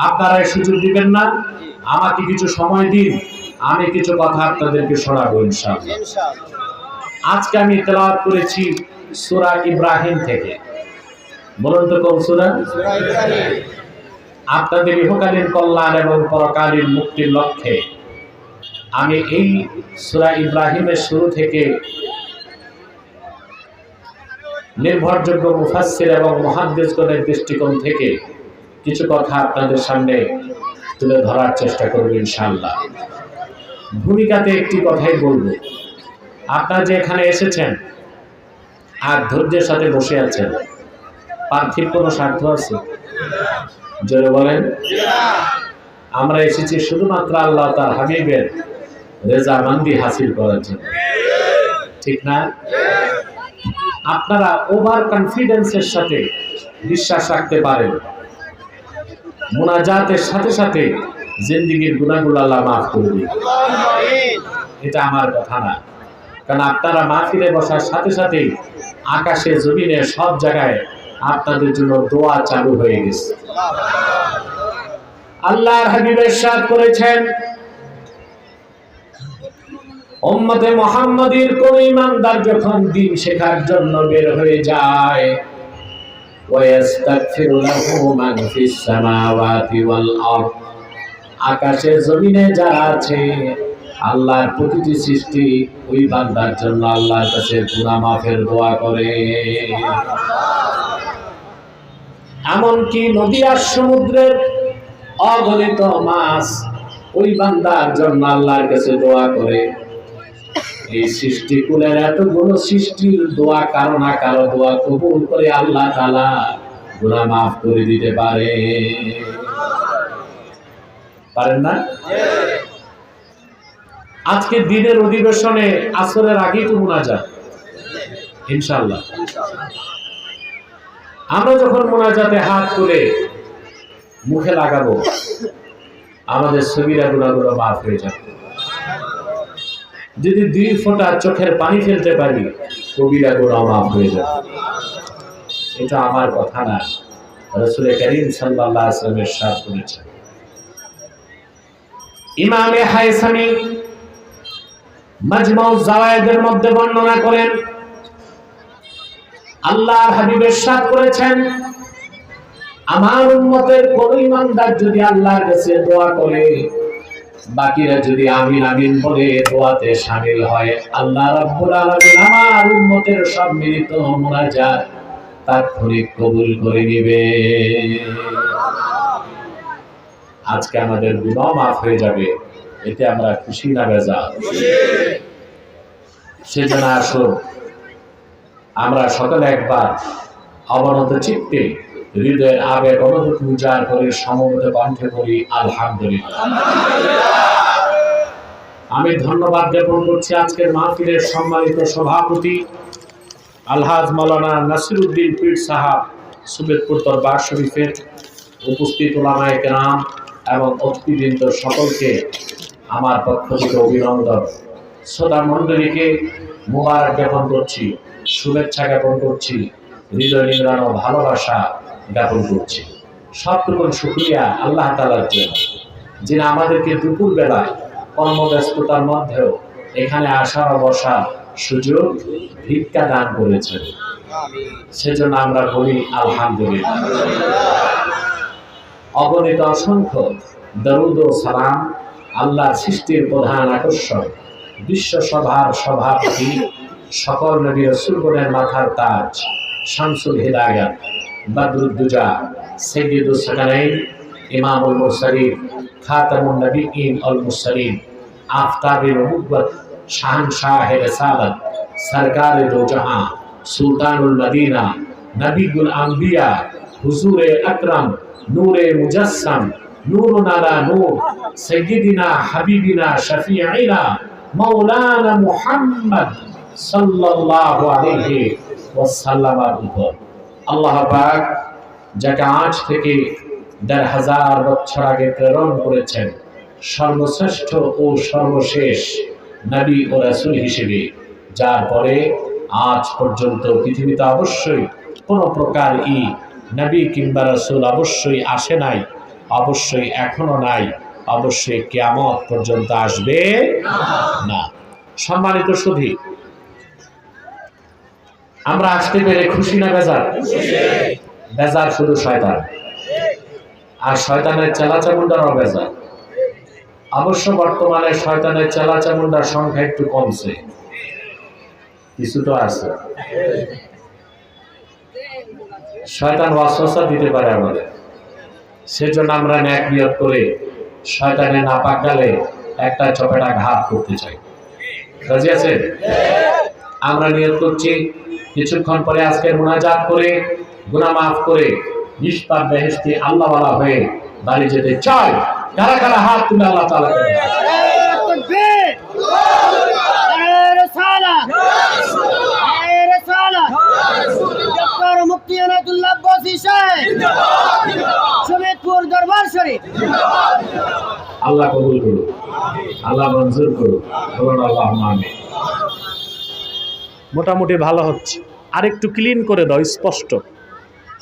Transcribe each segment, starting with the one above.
আপনারা সুযোগ দিবেন না? আমাকে কিছু সময় দিন, আমি কিছু কথা আপনাদেরকে শোনাবো ইনশাআল্লাহ। আজকে আমি তেলাওয়াত করেছি সূরা ইব্রাহিম থেকে। বলুন তো কোন সূরা? আপনাদের ইহকালীন কল্যাণ এবং পরকালীন মুক্তির লক্ষ্যে আমি এই সূরা ইব্রাহিমের শুরু থেকে নির্ভরযোগ্য মুফাসসির এবং মুহাদ্দিসগণের দৃষ্টিকোণ থেকে কিছু কথা আপনাদের সামনে তুলে ধরার চেষ্টা করব ইনশাআল্লাহ। ভূমিকাতে একটি কথাই বলবো, আপনারা যে এখানে এসেছেন আর ধৈর্যের সাথে বসে আছেন, পার্থিব কোনো স্বার্থ আছে? জোরে বলেন। আমরা এসেছি শুধুমাত্র আল্লাহ তার হাবিবের রেজামন্দি হাসিল করার জন্য, ঠিক না? আপনারা ওভার কনফিডেন্সের সাথে বিশ্বাস রাখতে পারেন মুনাজাতের সাথে সাথে জিন্দেগীর গুনাহগুলো আল্লাহ মাফ করে দিবেন, এটা আমার কথা না। কারণ আপনারা মাহফিলে বসার সাথে সাথে আকাশে জমিনে সব জায়গায় আপনাদের জন্য দোয়া চালু হয়ে গেছে। আল্লাহর হাবিব ইরশাদ করেছেন, উম্মতে মুহাম্মাদীর কোন ইমানদার যখন দ্বীন শেখার জন্য বের হয়ে যায়, ওয়াস্তাগফিরু লাহু মান ফিস সামাওয়াতি ওয়াল আরদ, আকাশে জমিনে যারা আছে আল্লাহর প্রতিটি সৃষ্টি ওই বান্দার জন্য আল্লাহর কাছে গুনাহ মাফের দোয়া করে। এমনকি নদী আর সমুদ্রের অগণিত মাছ ওই বান্দার জন্য আল্লাহর কাছে দোয়া করে। এই সৃষ্টিকুলের এতগুলো সৃষ্টির দোয়া কারো না কারো দোয়া কবুল করে আল্লাহ তাআলা গুনাহ মাফ করে দিতে পারেন না? আজকে দিনের অধিবেশনে আসরের আগেই তো মুনাজাত ইনশাআল্লাহ। আমরা যখন মুনাজাতে হাত তুলে মুখে লাগাবো, আমাদের সগীরা গুনাহগুলো মাফ হয়ে যাবে। যদি 2 ফোঁটা চোখের পানি ফেলতে পারি, কবিরা গুনাহ মাফ হয়ে যাবে। এটা আমার কথা না, রাসূল করিম সাল্লাল্লাহু আলাইহি ওয়াসাল্লাম ইরশাদ করেছেন। ইমামে হায়সামি মাজমাউজ জাওয়ায়েদের মধ্যে বর্ণনা করেন, আল্লাহর হাবিব ইরশাদ করেছেন, আমার উম্মতের কোন ইমানদার যদি আল্লাহর কাছে দোয়া করে, বাকিরা যদি আমিন আমিন বলে দোয়াতে শামিল হয়, আল্লাহ রাব্বুল আলামিন আমার উম্মতের সম্মিলিত মুনাজাত তাৎক্ষণিক কবুল করে নেবে। আজকে আমাদের গুনাহ মাফ হয়ে যাবে, এতে আমরা খুশি না বেজার? সেজন্য আসুন আমরা সকলে একবার অবনত চিত্তে হৃদয়ের আবেগ অনুভূতি উজাড় করে সমবেত কণ্ঠে বলি আলহামদুলিল্লাহ। আমি ধন্যবাদ জ্ঞাপন করছি আজকের মাহফিলের সম্মানিত সভাপতি আলহাজ মাওলানা নাসিরউদ্দিন পীর সাহাব, সুবেদপুর দরবার শরীফের উপস্থিত উলামায়ে কেরাম এবং অতিথিবৃন্দ সকলকে আমার পক্ষ থেকে অভিনন্দন, শ্রোতা মণ্ডলীকে মুবারক জ্ঞাপন করছি, শুভেচ্ছা জ্ঞাপন করছি, হৃদয় নিংড়ানো ভালোবাসা জ্ঞাপন করছি। সবটুকুন শুকরিয়া আল্লাহ তাআলার জন্য, যিনি আমাদেরকে দুপুর বেলায় কর্মব্যস্ততার মধ্যেও এখানে আসার বসার সুযোগ ভিক্ষা দান করেছেন। সেজন্য আমরা বলি আলহামদুলিল্লাহ। অগণিত অসংখ্য দরুদ ও সালাম আল্লাহর সৃষ্টির প্রধান আকর্ষণ, বিশ্বসভার সভাপতি, সকল নবী রাসূলগণের মাথার তাজ, শামসুল হিদায়াত, বদরুদ্দুজা, সাইয়্যিদুস সাকালাইন, ইমামুল মুরসালিন, খাতামুন নবিয়্যিন ওয়াল মুরসালিন, আফতাবে নবুওয়াত, শাহনশাহে রিসালাত, সরকারে দো জাহান, সুলতানুল মদিনা, নবিয়ুল আম্বিয়া, হুজুরে আকরাম, নূরে মুজাসসাম, নূরুন আলা নূর, সাইয়্যিদিনা হাবিবিনা শফিঈনা মাওলানা মুহাম্মদ সাল্লাল্লাহু আলাইহি ওয়াসাল্লামের উপর আল্লাহ পাক যাকে আজ থেকে ১৫০০ বছর আগে প্রেরণ করেছেন সর্বশ্রেষ্ঠ ও সর্বশেষ নবী ও রাসূল হিসেবে, যার পরে আজ পর্যন্ত পৃথিবীতে অবশ্যই কোনো প্রকার নবী কিংবা রাসূল অবশ্যই আসে নাই, অবশ্যই এখনো নাই, অবশ্যই কিয়ামত পর্যন্ত আসবে না। সম্মানিত সুধী, আমরা আসতে পেরে খুশি না বেজার? বেজার শুধু শয়তান, আর শয়তানের চেলাচামুন্ডারও বেজার। অবশ্য বর্তমানে শয়তানের চেলাচামুন্ডার সংখ্যা একটু কমছে, কিছু তো আছে। শয়তান ওয়াসওয়াসা দিতে পারে আমাদের, সেজন্য আমরা ন্যাক নিয়ত করে শয়তানের নাপাক গালে একটা চপেটা ঘাত করতে চাই। রাজি আছেন? আমরা নিয়ত করছি কিছুক্ষণ পরে আজকের মুনাজাত করে গুনাহ মাফ করে নিষ্পাপ বেহেশতি আল্লাহওয়ালা হয়ে বাড়ি যেতে চাই। কারা কারা হাত তুলে আল্লাহ তাআলাকে মুফতি আনাতুল্লাহ আব্বাসী সাহেব সুবেদপুর দরবার শরীফ। আল্লাহ কবুল করুন, আল্লাহ মঞ্জুর করুন, বলুন আল্লাহুম্মা আমিন। মোটামুটি ভালো হচ্ছে, আরেকটু ক্লিন করে দাও, স্পষ্ট।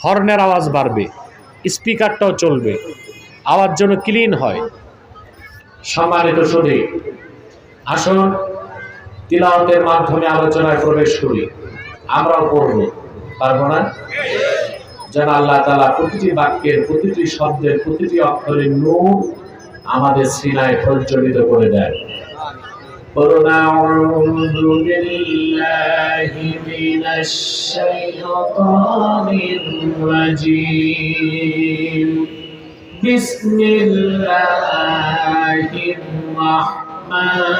হর্নের আওয়াজ বাড়বে, স্পিকারটাও চলবে, আওয়াজ যেন ক্লিন হয়। সম্মানিত সুধী, আসুন তিলাওয়াতের মাধ্যমে আলোচনায় প্রবেশ করি। আমরাও পড়ব, পারবো না? যেন আল্লাহ তাআলা প্রতিটি বাক্যের, প্রতিটি শব্দের, প্রতিটি অক্ষরের নূর আমাদের সিনায় প্রজ্বলিত করে দেয়। قُلْ أَعُوذُ بِاللَّهِ مِنَ الشَّيْطَانِ الرَّجِيمِ بِسْمِ اللَّهِ الرَّحْمَنِ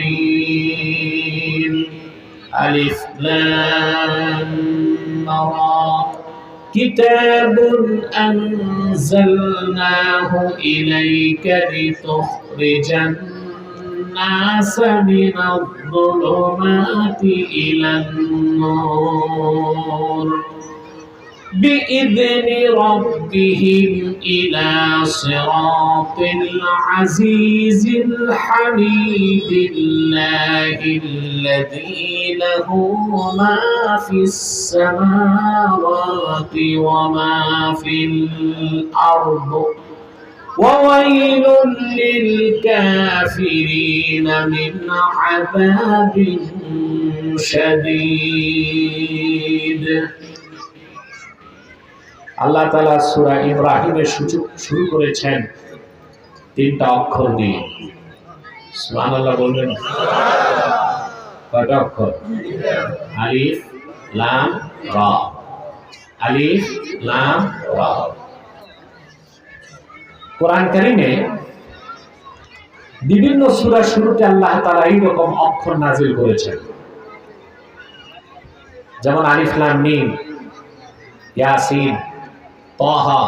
الرَّحِيمِ ألف لام را كتاب أنزلناه إليك لتخرج الناس من الظلمات إلى النور بإذن ربهم إلى صراط العزيز الحميد الله الذي له ما في السماوات وما في الأرض وويل للكافرين من عذاب شديد। আল্লাহ তাআলা সূরা ইব্রাহিমের শুরু করেছেন তিনটা অক্ষর দিয়ে। সুবহানাল্লাহ বলবেন? কয়টা অক্ষর? আলিফ লাম রা। আলিফ লাম রা। কোরআন কারীমে বিভিন্ন সূরার শুরুতে আল্লাহ তাআলা এইরকম অক্ষর নাযিল করেছেন, যেমন আলিফ লাম মিম, ইয়াসিন, তাহা,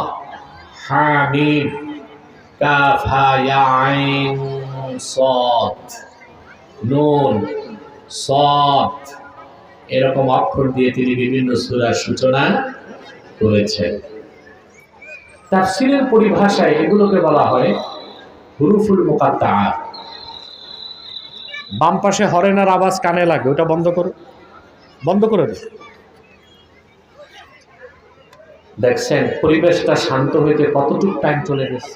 হামিম, কাফ হা ইয়া আইন সাদ, নুন, সাদ, এরকম অক্ষর দিয়ে তিনি বিভিন্ন সূরার সূচনা করেছেন। তাফসীরের পরিভাষায় এগুলোকে বলা হয় হুরুফুল মুকাত্তাআত। বাম পাশে হরেনের আওয়াজ কানে লাগে, ওটা বন্ধ করো, বন্ধ করে দাও। দেখছেন পরিবেশটা শান্ত হইতে কতটুকু টাইম চলে গেছে,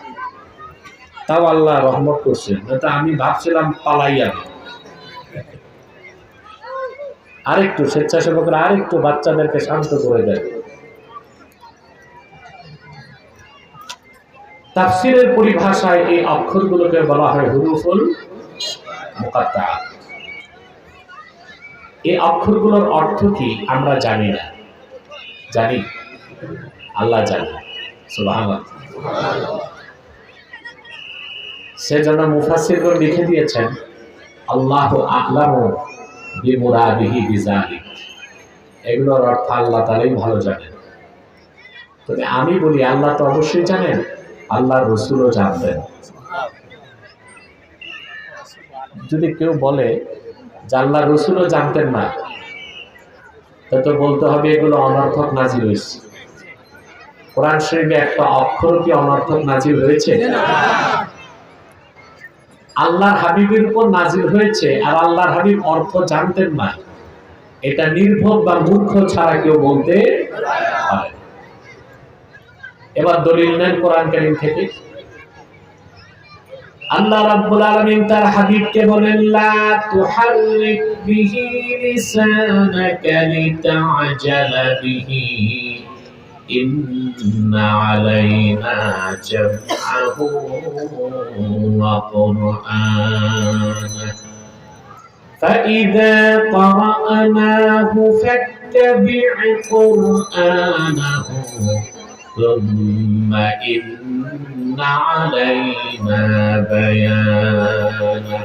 তাও আল্লাহ রহমত করছেন। নয়তো আমি ভাবছিলাম পালাই যাবে। আরেকটু স্বেচ্ছাসেবকরা আরেকটু বাচ্চাদেরকে শান্ত করে দেয়। তাফসীরের পরিভাষায় এই অক্ষরগুলোকে বলা হয় হুরুফুল মুকাত্তাআত। এই অক্ষরগুলোর অর্থ কি আমরা জানি না, জানি? আল্লাহ জানে। সুবহানাল্লাহ। সেজন্য মুফাসসিরগণ লিখে দিয়েছেন আল্লাহু আ'লামু বিমুরাদিহি বিযালিক। এগুলোর অর্থ আল্লাহ তাআলাই ভালো জানেন। তবে আমি বলি আল্লাহ তো অবশ্যই জানেন, আল্লাহর রাসূলও জানতেন। যদি কেউ বলে যে আল্লাহর রাসূলও জানতেন না, তো বলতে হবে এগুলো অনর্থক নাজিল হয়েছে। কোরআন শরীফে একটা অক্ষর কি অনর্থক নাজিল হয়েছে? আল্লাহর হাবিবের উপর নাজিল হয়েছে, আর আল্লাহর হাবিব অর্থ জানতেন না, এটা নির্ভোগ বা মূর্খ ছাড়া কেউ বলতে পারে। এবার দলিল নেন কোরআন কারীম থেকে। আল্লাহ রাব্বুল আলামিন তার হাবিবকে বলেন, লা তুহাররিক বিহি লিসানাকা লিতা'জালা বিহি ইন্না আলাইনা জামআহু ওয়া কুরআনা فإذا قرأناه فاتبع قرآنه ثم إن علينا بيانه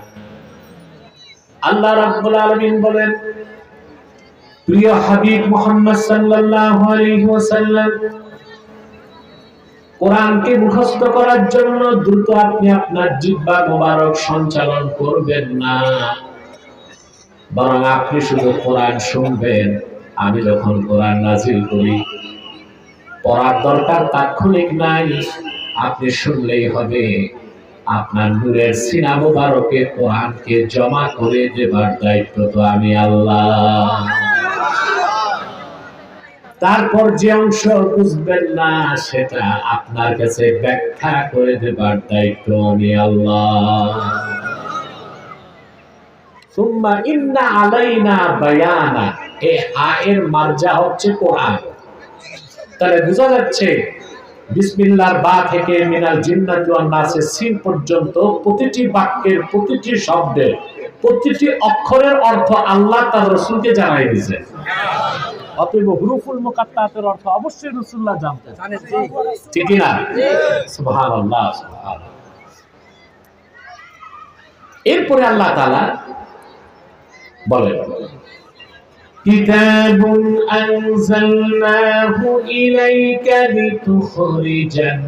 আল্লাহ রাব্বুল আলামিন বলেন, প্রিয় হাবিব মুহাম্মদ সাল্লাল্লাহু আলাইহি ওয়াসাল্লাম, কোরআনকে মুখস্থ করার জন্য দ্রুত আপনি আপনার জিহ্বা মোবারক সঞ্চালন করবেন না, বরং আপনি শুধু কোরআন শুনবেন। আমি যখন কোরআন নাজিল করি, পড়ার দরকার তাৎক্ষণিক নাই, আপনি শুনলেই হবে। আপনার নূরের সিনা মোবারকে কোরআনকে জমা করে দেবার দায়িত্ব তো আমি আল্লাহ। তারপর যে অংশ বুঝবেন না, সেটা আপনার কাছে ব্যাখ্যা করে দেবার দায়িত্ব আমি আল্লাহ। সুম্মা ইন্না আলাইনা বায়ানা, এই আয়ের মারজা হচ্ছে কোরআন। তাহলে বোঝা যাচ্ছে বিসমিল্লাহর বা থেকে মিনাল জিন্নাতি ওয়ান নাসের সিন পর্যন্ত প্রতিটি বাক্যের, প্রতিটি শব্দের, প্রতিটি অক্ষরের অর্থ আল্লাহ তার রাসূলকে জানাই দিয়েছেন। অতএব হুরুফুল মুকাত্তাতের অর্থ অবশ্যই রাসূলুল্লাহ জানতেন, ঠিক কি না? সুবহানাল্লাহ, সুবহানাল্লাহ। এরপরে আল্লাহ তাআলা বলেন, কিতাবুন আনজালনাহু ইলাইকা লিতুখরিজান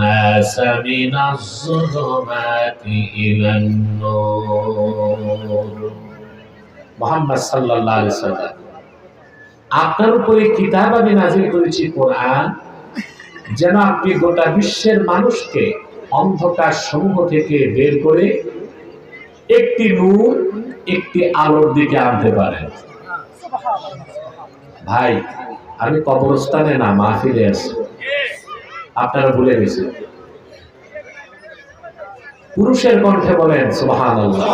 নাসা মিনাজ যুলুমাতি ইলান নূর। মুহাম্মদ সাল্লাল্লাহু আলাইহি সাল্লাম, আপনার উপরে কিতাব আমি নাযিল করেছি কোরআন, যেন আপনি গোটা বিশ্বের মানুষকে অন্ধকার সমূহ থেকে বের করে একটি নূর, একটি আলোর দিকে আনতে পারেন। ভাই, আমি কবরস্থানে না, মাহফিলে আছি, আপনারা ভুলে গেছেন। পুরুষের কণ্ঠে বলেন সুবহানাল্লাহ।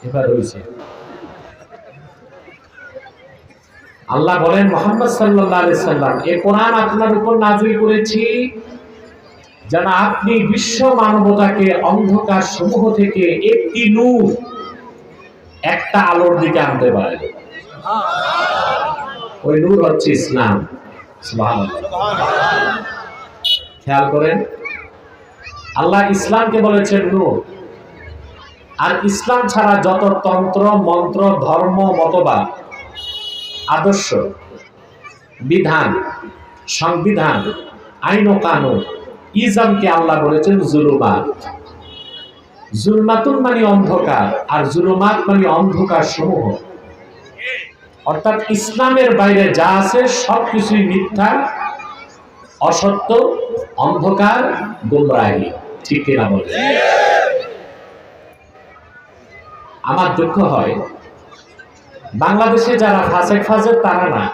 এবার হয়েছে, আল্লাহ বলেন মুহাম্মদ সাল্লাল্লাহু আলাইহি সাল্লাম, এই কোরআন আপনার উপর নাযিল করেছি যেন আপনি বিশ্ব মানবতাকে অন্ধকার সমূহ থেকে একটি নূর, একটা আলোর দিকে আনতে পারেন। ওই নূর হচ্ছে ইসলাম। সুবহানাল্লাহ। খেয়াল করেন, আল্লাহ ইসলামকে বলেছেন নূর। আর ইসলাম ছাড়া যত তন্ত্র, মন্ত্র, ধর্ম, মতবাদ, আদর্শ, বিধান, সংবিধান, আইন ও কানুন, ইজমকে আল্লাহ বলেছেন জুলুমাত। জুলমাতুন মানে অন্ধকার, আর জুলুমাত মানে অন্ধকার সমূহ। অর্থাৎ ইসলামের বাইরে যা আছে সবকিছুই মিথ্যা, অসত্য, অন্ধকার, গোমরাহি, ঠিক কিনা বলে? আমার দুঃখ হয়, বাংলাদেশে যারা ফাসেক ফাজেক তারা না,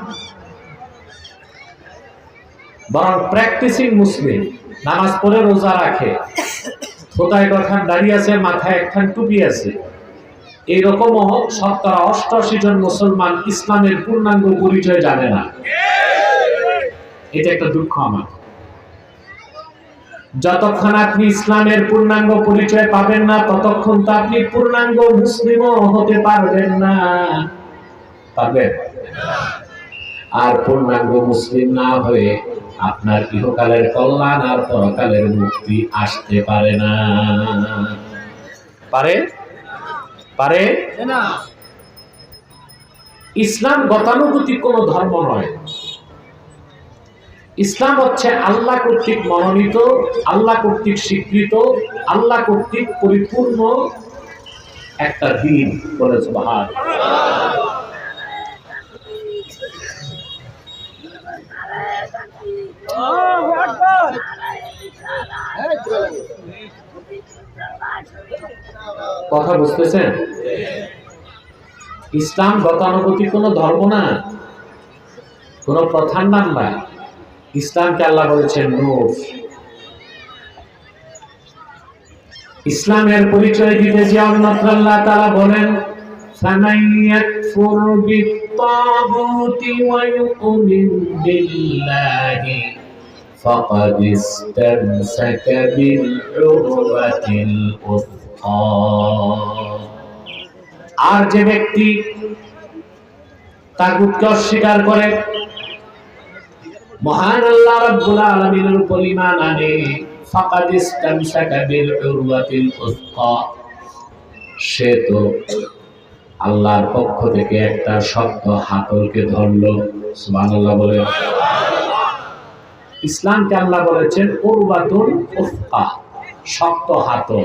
বরং প্র্যাকটিসিং মুসলিম, নামাজ পড়ে রোজা রাখে, খোদায় কখান দাঁড়িয়ে আছে, মাথায় একখান টুপি আছে, এইরকম 87 জন মুসলমান ইসলামের পূর্ণাঙ্গ পরিচয় জানে না। এটা একটা দুঃখ আমার। যতক্ষণ আপনি ইসলামের পূর্ণাঙ্গ পরিচয় পাবেন না, ততক্ষণ তো আপনি পূর্ণাঙ্গ মুসলিমও হতে পারবেন না। পারবেন? আর পূর্ণাঙ্গ মুসলিম না হয়ে আপনার ইহকালের কল্যাণ আর পরকালের মুক্তি আসতে পারে না। পারে? পারে না। ইসলাম গতানুগতিক কোন ধর্ম নয়। ইসলাম হচ্ছে আল্লাহ কর্তৃক মনোনীত, আল্লাহ কর্তৃক স্বীকৃত, আল্লাহ কর্তৃক পরিপূর্ণ একটা দিন। বলে সুবহানাল্লাহ। কথা বুঝতেছেন? ইসলাম গতানুগতিক কোন ধর্ম না, কোন প্রথার নাম না। ইসলামকে আল্লাহ বলেছেন নূর। ইসলামের পরিচয় দিতে যে অন্যত্র আল্লাহ তাআলা বলেন ফামান ইয়াকফুর বিত-তাগুতি ওয়া ইউমিন বিল্লাহি ফাকাদ ইসতামসাকা বিল উরওয়াতিল উসকা। আর যে ব্যক্তি তাগুতকে অস্বীকার করে, মহান আল্লাহ রাব্বুল আলামিনের উপর ঈমান আনে, ফাকাদ ইসতামসাকা বিল উরওয়াতিল উসকা, সে তো আল্লাহর পক্ষ থেকে একটা শক্ত হাতলকে ধরলো। সুবহানাল্লাহ বলে। ইসলামকে আল্লাহ বলেছেন উরওয়াতুল উসকা, শক্ত হাতল।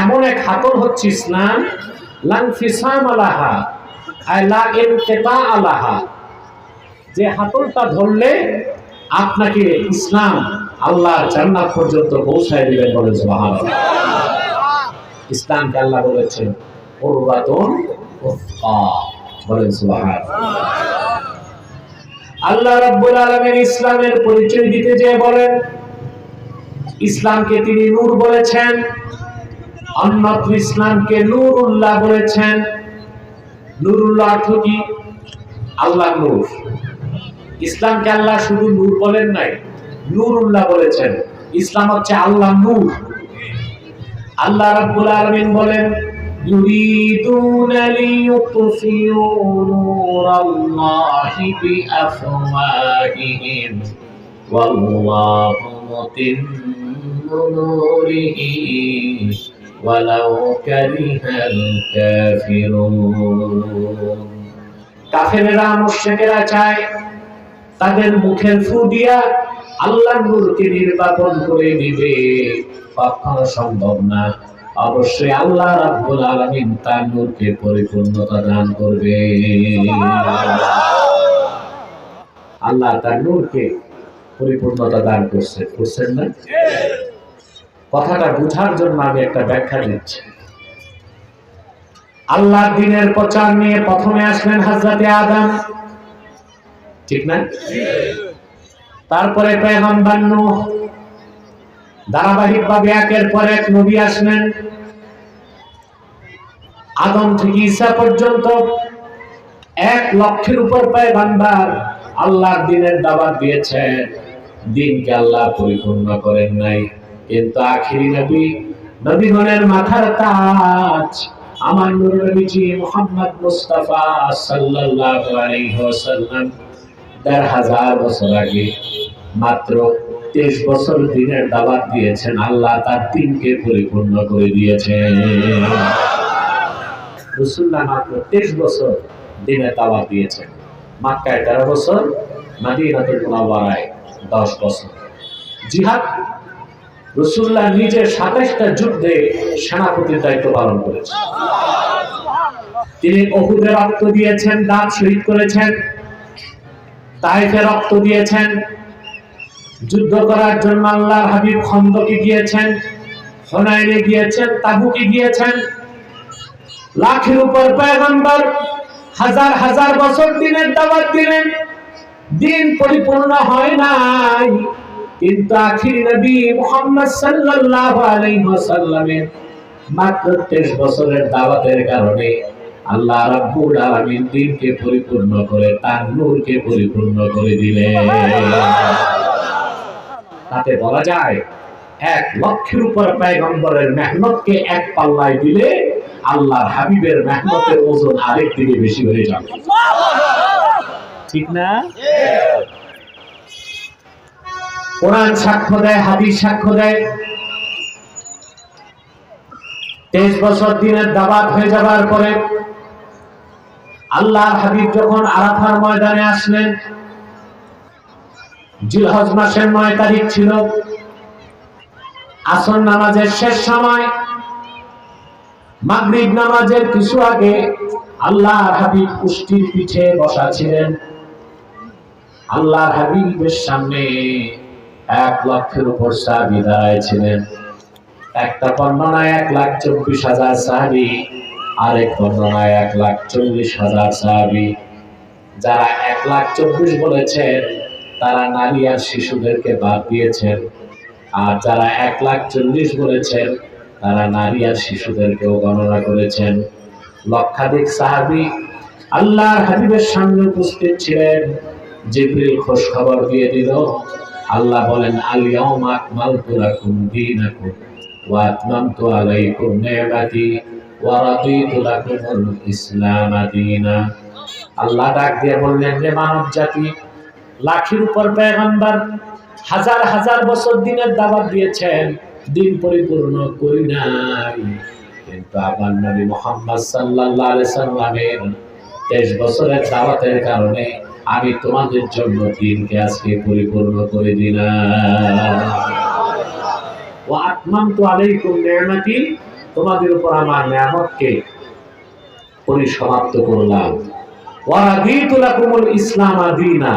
এমন এক হাতল হচ্ছে ইসলাম, লা ইনফিসাম আলাহা আই লা ইনকিতা আলাহা, যে হাতলটা ধরলে আপনাকে ইসলাম আল্লাহর জান্নাত পর্যন্ত পৌঁছায় দিবেন। বলেন সুবহানাল্লাহ। ইসলামকে আল্লাহ বলেছেন উরওয়াতুল উসকা। বলেন সুবহানাল্লাহ। আল্লাহ রাব্বুল আলামিন ইসলামের পরিচয় দিতে যে বলেন, ইসলামকে তিনি নূর বলেছেন, অন্যত্র ইসলামকে নূরুল্লাহ বলেছেন। নূরুল্লাহ অর্থ কি? আল্লাহ নূর। ইসলামকে আল্লাহ শুধু নূর বলেন নাই, নূরুল্লাহ বলেছেন। ইসলাম হচ্ছে আল্লাহ নূর। আল্লাহ রাব্বুল আলামিন বলেন ইউরিদুনা লিইউতফিউ নূরাল্লাহি বিআফওয়াহিহিম ওয়াল্লাহু মুতিম্মু নূরিহি ওয়ালাউ কারিহাল কাফিরুন। কাফেররা মুশরিকেরা চায় তাদের মুখের ফু দিয়া আল্লাহর নূরকে নির্বাপন করে দিবে, কখনো সম্ভব না। অবশ্যই আল্লাহ রাব্বুল আলামিন তার নূরকে পরিপূর্ণতা দান করবে। আল্লাহ তার নূরকে পরিপূর্ণতা দান করছেন না? কথাটা বুঝার জন্য আমি একটা ব্যাখ্যা দিচ্ছি। আল্লাহর দ্বীনের প্রচার নিয়ে প্রথমে আসলেন হযরতে আদম, ঠিক না? তারপরে পয়গম্বর নূহ, ধারাবাহিকভাবে একের পর এক নবী আসলেন। আদম থেকে ঈসা পর্যন্ত 1 লক্ষের উপর পয়গম্বর আল্লাহর দ্বীনের দাওয়াত দিয়েছেন। দ্বীনকে আল্লাহ পরিপূর্ণ করেন নাই, কিন্তু আখেরি নবী, নবীগণের মাথার তাজ আমার নূর নবীজি মুহাম্মদ মুস্তাফা সাল্লাল্লাহু আলাইহি ওয়াসাল্লাম ১৫০০ বছর আগে মাত্র 23 বছর দ্বীনের দাওয়াত দিয়েছেন। আল্লাহ তার দ্বীনকে পরিপূর্ণ করে দিয়েছেন। রাসূলুল্লাহ মাত্র 23 বছর দ্বীনের দাওয়াত দিয়েছেন। মক্কায় 13 বছর, মদিনাতুল মুনাওয়ারায় 10 বছর। জিহাদ, রাসূলুল্লাহ নিজে 27টা যুদ্ধে সেনাপতির দায়িত্ব পালন করেছেন। তিনি উহুদে রক্ত দিয়েছেন, দাঁত শহীদ করেছেন, তায়েফে রক্ত দিয়েছেন। যুদ্ধ করার জন্য আল্লাহর হাবিব খন্দকে গিয়েছেন, হুনাইনে গিয়েছেন, তাবুকে গিয়েছেন। লাখের উপর পয়গম্বর হাজার হাজার বছর দ্বীনের দাওয়াত দিলেন, দ্বীন পরিপূর্ণ হয় নাই। কিন্তু আখিরি নবী মুহাম্মদ সাল্লাল্লাহু আলাইহি ওয়াসাল্লামের মাত্র 23 বছরের দাওয়াতের কারণে আল্লাহ রাব্বুল আলামিন দ্বীনকে পরিপূর্ণ করে তার নূরকে পরিপূর্ণ করে দিলেন। তাতে বলা যায় 1 লক্ষের উপর পয়গম্বরের মেহনতকে এক পাল্লায় দিলে আল্লাহর হাবিবের মেহনতের ওজন আরেক দিকে বেশি হয়ে যাবে। ঠিক না? কোরআন সাক্ষ্য দেয়, হাদিস সাক্ষ্য দেয়। 23 বছর দ্বীনের দাওয়াত হয়ে যাবার পরে আল্লাহর হাবিব যখন আরাফার ময়দানে আসলেন, জিলহজ মাসের 9 তারিখ ছিল, আসর নামাজের শেষ সময়, মাগরিব নামাজের কিছু আগে আল্লাহর হাবিব কুষ্টির পিঠে বসা ছিলেন। আল্লাহর হাবিবের সামনে 1 লক্ষের উপর সাহাবী দাঁড়ায় ছিলেন। একটা বর্ণনায় 1,24,000 সাহাবী, আরেক বর্ণনায় 1,40,000 সাহাবী। যারা 1,24,000 বলেছেন তারা নারী আর শিশুদেরকে বাদ দিয়েছেন, আর যারা 1,40,000 বলেছেন তারা নারী আর শিশুদেরকেও গণনা করেছেন। লক্ষাধিক সাহাবী আল্লাহর হাবিবের সামনে উপস্থিত ছিলেন। জিবরিল খোঁজ খবর দিয়ে দিল, আল্লাহ বলেন আল ইয়াউমা আকমালতু লাকুম দীনাকুম ওয়া আতমামতু আলাইকুম নি'মাতি ওয়া রাদিতু লাকুমুল ইসলাম দীনা। আল্লাহ ডাক দিয়ে বললেন, যে মানব জাতি লাখের উপর পয়গম্বর, হাজার হাজার বছর দিনের দাওয়াত দিয়েছেন, দিন পরিপূর্ণ করি নাই, কিন্তু আমার নবী মুহাম্মদ সাল্লাল্লাহু আলাইহি সাল্লামের 23 বছরের দাওয়াতের কারণে আমি তোমাদের জন্য দিনকে আজকে পরিপূর্ণ করে দিলাম। ওয়া আতমামতু আলাইকুম নি'মাতি, তোমাদের উপর আমার নিয়ামতকে পরিসমাপ্ত করলাম। ওয়া রাদিতু লাকুমুল ইসলাম দীনা।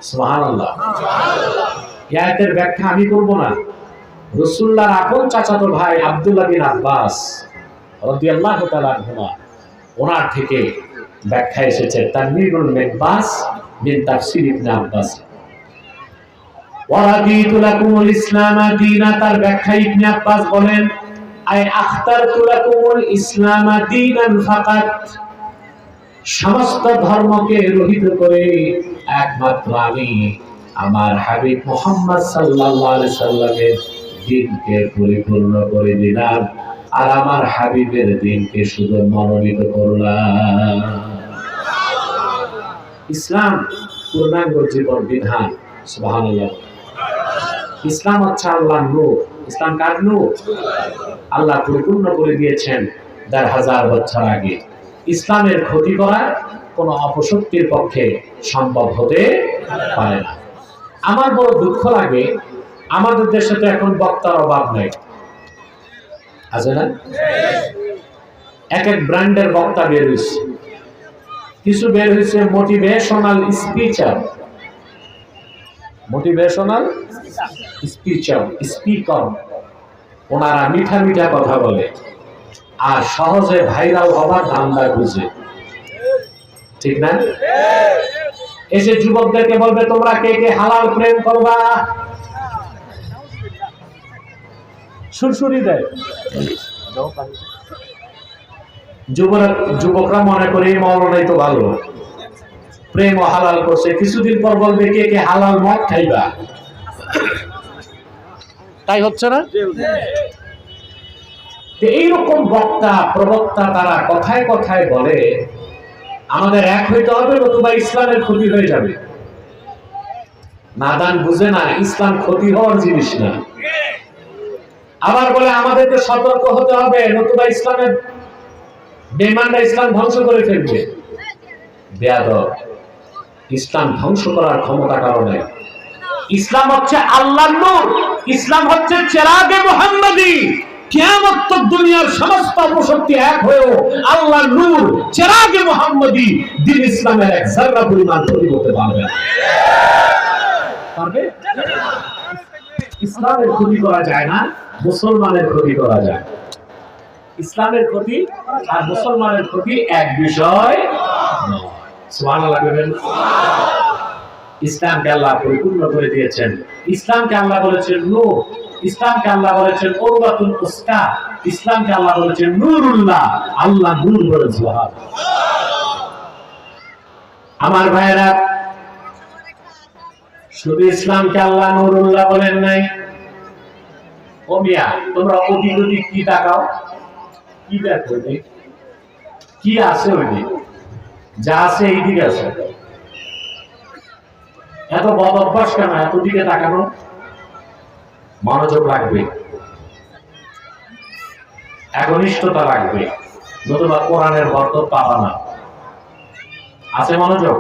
সুবহানাল্লাহ। এই আয়াতের ব্যাখ্যা আমি করব না, রাসূলুল্লাহর আপন চাচাতো ভাই আব্দুল্লাহ বিন আব্বাস রাদিয়াল্লাহু তাআলা আনহুমা, ওনার থেকে ব্যাখ্যা এসেছে তানবীরুল মিকবাস মিন তাফসীর ইবনে আব্বাস। ওয়া রাদিতু লাকুমুল ইসলাম দীনা, তার ব্যাখ্যা ইবনে আব্বাস বলেন, আই আখতারতু লাকুমুল ইসলাম দীনান ফাকাত, সমস্ত ধর্মকে রহিত করে একমাত্র আমি আমার হাবিব মুহাম্মদ সাল্লাল্লাহু আলাইহি সাল্লামের দ্বীনকে পরিপূর্ণ করে দিলাম, আর আমার হাবিবের দ্বীনকে শুধু মনোনীত করলাম। ইসলাম পূর্ণাঙ্গ জীবন বিধান। সুবহানাল্লাহ। ইসলাম হচ্ছে আল্লাহর নূর। ইসলাম কার নূর? আল্লাহ পরিপূর্ণ করে দিয়েছেন ১,৫০০ বছর আগে। ইসলামের ক্ষতি করা কোনো অপশক্তির পক্ষে সম্ভব হতে পারে না। আমার বড় দুঃখ লাগে, আমাদের দেশে তো এখন বক্তার অভাব নেই, আছে না? এক এক ব্র্যান্ডের বক্তা বের হয়েছে। কিছু বের হয়েছে মোটিভেশনাল স্পিচার, স্পিকার। ওনারা মিঠা মিঠা কথা বলে আর সহজে ভাইরাল হবার ধান্দা খুঁজে, ঠিক না? এসে যুবকদেরকে বলবে, তোমরা কে কে হালাল প্রেম করবা? সুরসুরি দেয়। যুবকরা মনে করে মৌলনাই তো ভালো, প্রেম ও হালাল করছে। কিছুদিন পর বলবে, কে কে হালাল মদ খাইবা? তাই হচ্ছে না? এইরকম বক্তা প্রবক্তা তারা কথায় কথায় বলে আমাদের এক হইতে হবে, নতুবা ইসলামের ক্ষতি হয়ে যাবে। নাদান বুঝে না ইসলাম ক্ষতি হওয়ার জিনিস না। আবার বলে আমাদেরকে সতর্ক হতে হবে, নতুবা ইসলামের বেঈমানরা ইসলাম ধ্বংস করে ফেলবে। বেয়াদব, ইসলাম ধ্বংস করার ক্ষমতা কারণে। ইসলাম হচ্ছে আল্লাহর নূর, ইসলাম হচ্ছে চেরাগে মুহাম্মাদি। কিয়ামত তক দুনিয়ার সমস্ত অপশক্তি এক হয়েও আল্লাহর নূর চেরাগে মুহাম্মাদি দ্বীন ইসলামের এক যাররা পরিমাণ ক্ষতি করতে পারবে না। পারবে? ইসলামের ক্ষতি করা যায় না, মুসলমানের ক্ষতি করা যায়। ইসলামের ক্ষতি আর মুসলমানের ক্ষতি এক বিষয় নয়। সুবহানাল্লাহ বলেন। ইসলামকে আল্লাহ পরিপূর্ণ করে দিয়েছেন। ইসলামকে আল্লাহ বলেছেন নূর, ইসলামকে আল্লাহ বলেছেন উরওয়াতুল উসকা, ইসলামকে আল্লাহ বলেছেন নূরুল্লাহ। আল্লাহ নূর বলে সুবহানাল্লাহ। আমার ভাইরা, শুধু ইসলামকে আল্লাহ নূরুল্লাহ বলেন নাই। ও মিয়া, তোমরা ওদিক কি তাকাও, কি দেখো, কি আছে ওইদিক? যা আছে এইদিকে আছে। এত বদ অভ্যাস কেন এত দিকে তাকানো? মনোযোগ লাগবে, একনিষ্ঠতা লাগবে, নতুবা কোরআনের বরকত পাবা না। আছে মনোযোগ?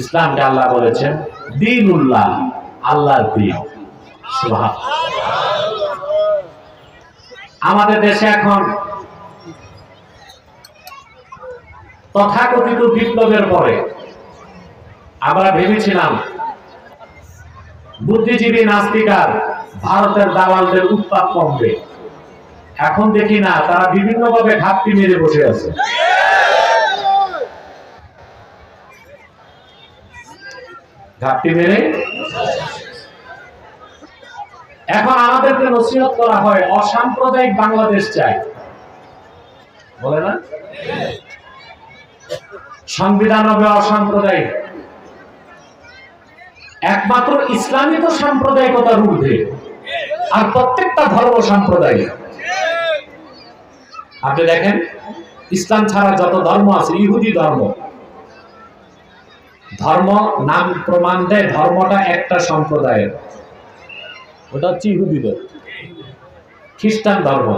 ইসলামকে আল্লাহ বলেছেন দীনুল্লাহ, আল্লাহর দ্বীন। সুবহানাল্লাহ। আমাদের দেশে এখন তথাকথিত বিপ্লবের পরে আমরা ভেবেছিলাম বুদ্ধিজীবী নাস্তিকার ভারতের দালালদের উৎপাত কমবে। এখন দেখি না, তারা বিভিন্নভাবে ঘাপটি মেরে বসে আছে। ঘাপটি মেরে। এখন আমাদেরকে নসিহত করা হয় অসাম্প্রদায়িক বাংলাদেশ চাই, বলে না? সংবিধান হবে অসাম্প্রদায়িক, একমাত্র ইসলামী তো সাম্প্রদায়িকতার ঊর্ধ্বে, আর প্রত্যেকটা ধর্ম সাম্প্রদায়িক। আপনি দেখেন ইসলাম ছাড়া যত ধর্ম আছে, ইহুদি ধর্ম, ধর্ম নাম প্রমাণ দেয় ধর্মটা একটা সম্প্রদায়ের, ওটা হচ্ছে ইহুদিদের। খ্রিস্টান ধর্ম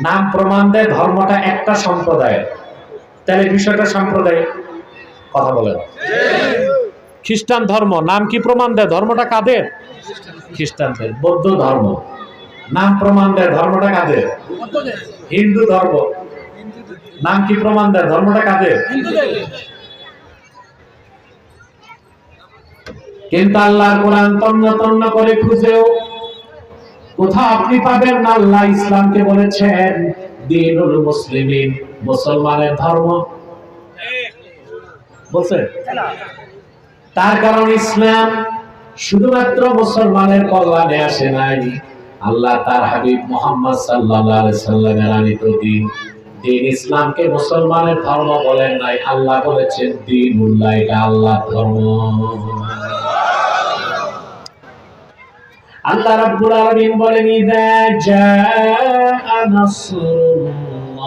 নাম প্রমাণ দেয় ধর্মটা একটা সম্প্রদায়ের, তাহলে বিষয়টা সাম্প্রদায়িক। কথা বলেন। খ্রিস্টান ধর্ম নাম কি প্রমাণ দেয় ধর্মটা কাদের? খ্রিস্টানদের। বৌদ্ধ ধর্ম নাম প্রমাণ দেয় ধর্মটা কাদের? হিন্দু ধর্ম নাম কি প্রমাণ দেয় ধর্মটা কাদের? কিন্তু আল্লাহর কোরআন তন্ন তন্ন করে খুঁজেও কোথাও আপনি পাবেন না আল্লাহ ইসলামকে বলেছেন দীনুল মুসলিমিন, মুসলমানের ধর্ম বলছে। তার কারণ ইসলাম শুধুমাত্র মুসলমানের কল্যাণে আসে নাই, আল্লাহ তার হাবিব মুহাম্মদ সাল্লাল্লাহু আলাইহি সাল্লামের আনিত দ্বীন দ্বীন ইসলামকে মুসলমানের ধর্ম বলেন নাই, আল্লাহ বলেছেন দ্বীনুল্লাহ, এটা আল্লাহর ধর্ম। আল্লাহ রাব্বুল আলামিন বলেন ইযা জাআ নাসরুল্লাহি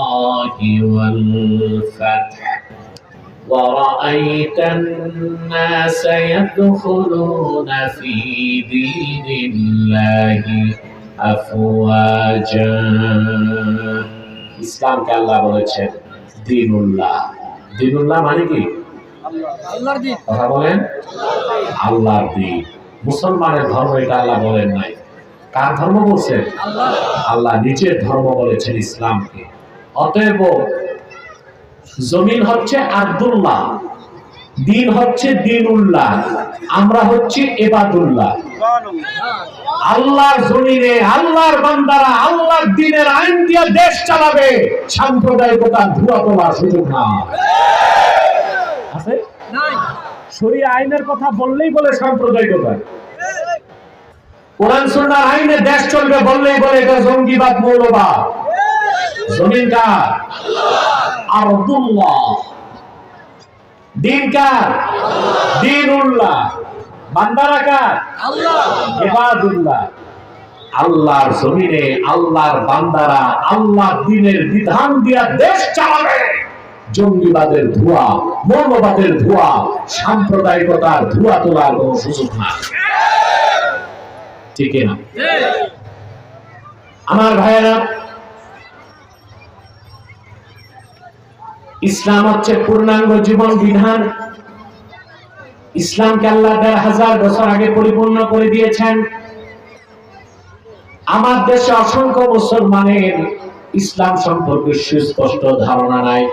ওয়াল ফাতহ ওয়া রাআইতান নাসা ইয়াদখুলুনা ফি দীনিল্লাহি আফওয়াজা। ইসলামকে আল্লাহ বলেছেন দীনুল্লাহ। দীনুল্লাহ মানে কি? আল্লাহর দ্বীন। কথা বলেন, আল্লাহর দ্বীন। মুসলমানের ধর্ম এটা আল্লাহ বলেন নাই। কার ধর্ম বলছেন? আল্লাহ নিজের ধর্ম বলেছেন ইসলামকে। অতএব জমিন হচ্ছে আব্দুল্লাহ, দিন হচ্ছে দীনুল্লাহ, আমরা হচ্ছে ইবাদুল্লাহ। আল্লাহর জমিনে আল্লাহর বান্দারা আল্লাহর দ্বীনের আইন দিয়ে দেশ চালাবে, সাম্প্রদায়িকতার ধোঁয়া তোলার সুযোগ না আছে। শরীয়ত আইনের কথা বললেই বলে সাম্প্রদায়িকতা, কোরআন সুন্নাহর আইনে দেশ চলবে বললেই বলে এটা জঙ্গিবাদ, মৌলবাদ। জমিন কার? আব্দুল্লাহ। দিন কার? দীনুল্লাহ। বান্দারা কার? আল্লাহ, ইবাদুল্লাহ। আল্লাহর জমিনে আল্লাহর বান্দারা আল্লাহর দ্বীনের বিধান দিয়া দেশ চালাবে, জঙ্গিবাদের ধোঁয়া, মৌলবাদের ধোঁয়া, সাম্প্রদায়িকতার ধোঁয়া তোলার কোন সুযোগ না। ঠিক না? আমার ভাইয়েরা, ইসলাম হচ্ছে পূর্ণাঙ্গ জীবন বিধান। ইসলামকে আল্লাহ ১,৫০০ বছর আগে পরিপূর্ণ করে দিয়েছেন। আমার দেশে অসংখ্য মুসলমানের ইসলাম সম্পর্কে সুস্পষ্ট ধারণা নাই।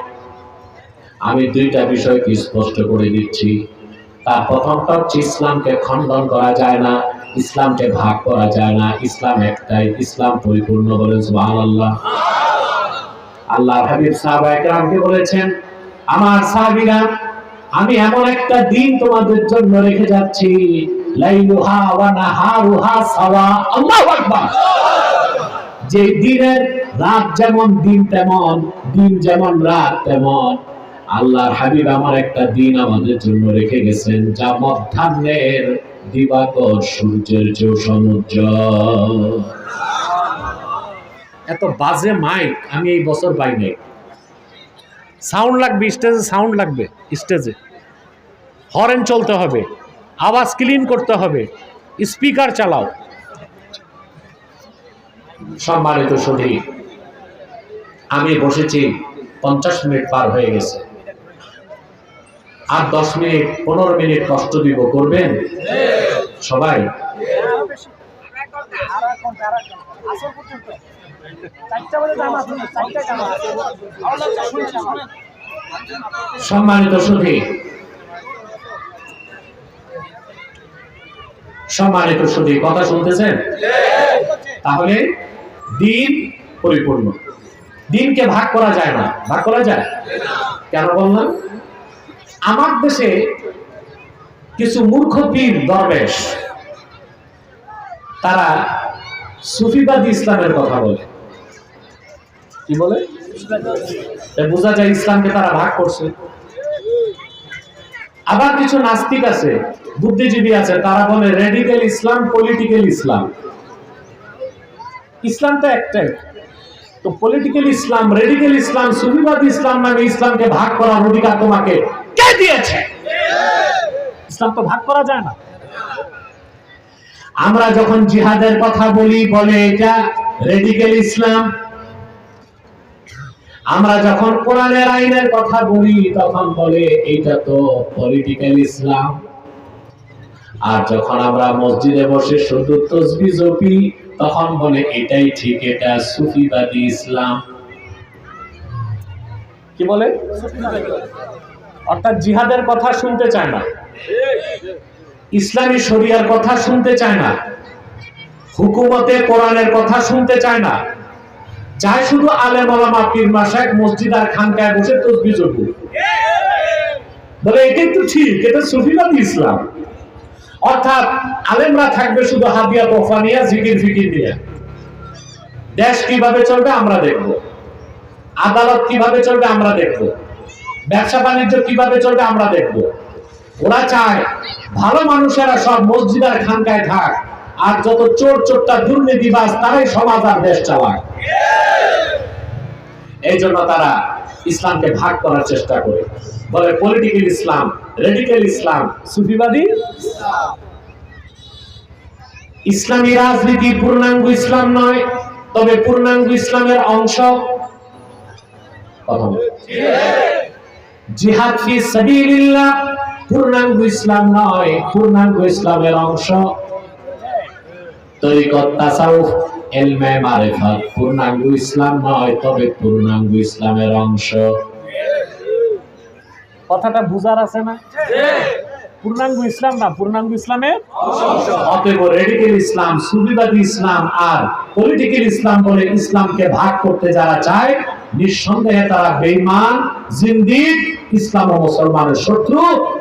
আমি দুইটা বিষয়কে স্পষ্ট করে দিচ্ছি। তার প্রথমটা হচ্ছে ইসলামকে খণ্ডন করা যায় না, ইসলামকে ভাগ করা যায় না, ইসলাম একটাই, ইসলাম পরিপূর্ণ। বলেন সুবহানাল্লাহ। আল্লাহর হাবিব সাহাবায়ে কেরামকে বলেছেন, আমার সাহাবীরা, আমি এমন একটা দিন তোমাদের জন্য রেখে যাচ্ছি, লাইলুহা ওয়া নাহারুহা সাওয়া। আল্লাহু আকবার। যে দিনের রাত যেমন দিন তেমন, দিন যেমন রাত তেমন, আল্লাহর হাবিব আমার একটা দিন আমাদের জন্য রেখে গেছেন, যা মধ্যাহ্নের দিবাকর সূর্যের চেয়েও সমুজ্জ্বল। এত বাজে মাইক আমি এই বছর পাই নাই। সাউন্ড লাগবে স্টেজে, সাউন্ড লাগবে স্টেজে, হর্ন চলতে হবে, আওয়াজ ক্লিন করতে হবে, স্পিকার চালাও। সম্মানিত সুধী, আমি বসেছি 50 মিনিট পার হয়ে গেছে, আর 10 মিনিট 15 মিনিট কষ্ট দিব, করবেন সবাই? সম্মানিত সুধী, সম্মানিত সুধী, কথা শুনতেছেন? তাহলে দিন পরিপূর্ণ। দিনকে ভাগ করা যায় না। ভাগ করা যায়? কেন বললাম? আমার দেশে কিছু মূর্খ পীর দরবেশ তারা সুফিবাদী ইসলামের কথা বলে। কি বলে? বোঝা যায় ইসলামকে তারা ভাগ করছে। আবার কিছু নাস্তিক আছে, বুদ্ধিজীবী আছে, তারা বলে রেডিক্যাল ইসলাম, পলিটিক্যাল ইসলাম। ইসলাম তো একটাই, তো পলিটিক্যাল ইসলাম, রেডিক্যাল ইসলাম, সুফিবাদী ইসলাম নামে ইসলামকে ভাগ করার অধিকার তোমাকে কে দিয়েছে? ইসলাম তো ভাগ করা যায় না। আমরা যখন জিহাদের কথা বলি বলে এটা রেডিক্যাল ইসলাম, আমরা যখন কোরআনের আইনের কথা বলি তখন বলে এটা তো পলিটিক্যাল ইসলাম। আর যখন আমরা মসজিদে বসে শুধু তাসবিহ জপি তখন বলে এটাই ঠিক, এটা সুফিবাদী ইসলাম। কি বলে? অর্থাৎ জিহাদের কথা শুনতে চায় না, ইসলামী শরিয়ার কথা শুনতে চায় না, হুকুমতে কোরআনের কথা শুনতে চায় না, চায় শুধু আলেম ওলামা পীর মাশায়েখ মসজিদ আর খানকায় বসে তাসবিহ জপি। বলে এটাই তো ঠিক, এটা সুফিবাদী ইসলাম। অর্থাৎ আলেমরা থাকবে শুধু হাদিয়া তোফা নিয়ে, জিকির ফিকির নিয়ে। দেশ কিভাবে চলবে আমরা দেখব, আদালত কিভাবে চলবে আমরা দেখব, ব্যবসা বাণিজ্য কিভাবে চলবে আমরা দেখব। ওরা চায় ভালো মানুষেরা সব মসজিদ আর খানকায় থাক, আর যত চোর চোরটা দুর্নীতিবাজ তারাই সমাজ আর দেশ চালায়। এই জন্য তারা ইসলামকে ভাগ করার চেষ্টা করে, বলে পলিটিক্যাল ইসলাম, রেডিক্যাল ইসলাম, সুফিবাদী ইসলাম। ইসলামী রাজনীতি পূর্ণাঙ্গ ইসলাম নয়, তবে পূর্ণাঙ্গ ইসলামের অংশ। জিহাদ ফি সাবিলিল্লাহ পূর্ণাঙ্গ ইসলাম নয়, পূর্ণাঙ্গ ইসলামের অংশ। তরিকত তাসাউফ ইলমে মারিফাত পূর্ণাঙ্গ ইসলাম নয়, তবে পূর্ণাঙ্গ ইসলামের অংশ। কথাটা বুঝার আছে না? পূর্ণাঙ্গ ইসলাম না, পূর্ণাঙ্গ ইসলামের অংশ। অতএব রেডিক্যাল ইসলাম, সুফিবাদী ইসলাম আর পলিটিক্যাল ইসলাম বলে ইসলামকে ভাগ করতে যারা চায় নিঃসন্দেহে তারা বেঈমান, জিন্দিক, ইসলাম ও মুসলমানের শত্রু,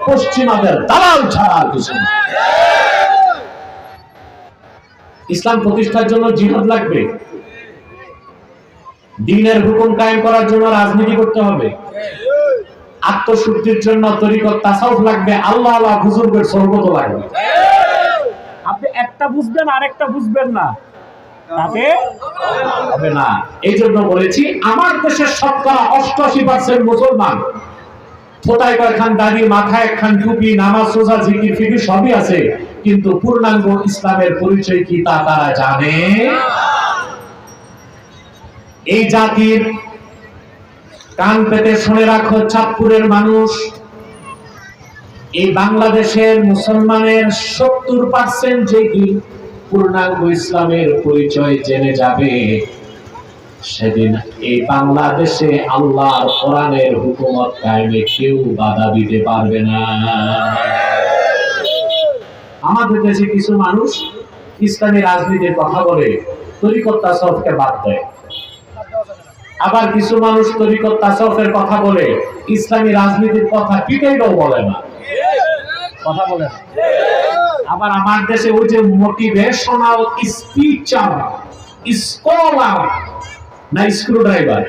পশ্চিমাদের দালাল ছাড়া আর কিছু না। ইসলাম প্রতিষ্ঠার জন্য জিহাদ লাগবে, দ্বীনের হুকুম কায়েম করার জন্য রাজনীতি করতে হবে, আত্মশুদ্ধির জন্য তরিকত তাসাউফ লাগবে, আল্লাহ আল্লাহ বুজুর্গের সোহবত লাগবে। আপনি একটা বুঝবেন আর একটা বুঝবেন না, তাতে হবে না। এই জন্য বলেছি আমার দেশের শতকরা 88% মুসলমান, ফোটায় কয়েকখান দাড়ি, মাথায় একখান টুপি, নামাজ রোজা জিকির ফিকির সবই আছে, কিন্তু পূর্ণাঙ্গ ইসলামের পরিচয় কি তা তারা জানে। এই জাতির কান পেতে শুনে রাখো চাঁদপুরের মানুষ, এই বাংলাদেশের মুসলমানের 70% যে কি পূর্ণাঙ্গ ইসলামের পরিচয় জেনে যাবে, সেদিন এই বাংলাদেশে আল্লাহর কোরআনের হুকুমত কায়েমে কেউ বাধা দিতে পারবে না। আমাদের দেশে কিছু মানুষ ইসলামী রাজনীতির কথা বলে তরিকত তাসাউফকে বাদ দেয়, আবার কিছু মানুষ তরিকত তাসাউফের কথা বলে ইসলামী রাজনীতির কথা পিটাইও বলে না, কথা বলে না। আবার আমার দেশে ওই যে মোটিভেশনাল স্পিচার, স্কলার না স্ক্রু ড্রাইভার,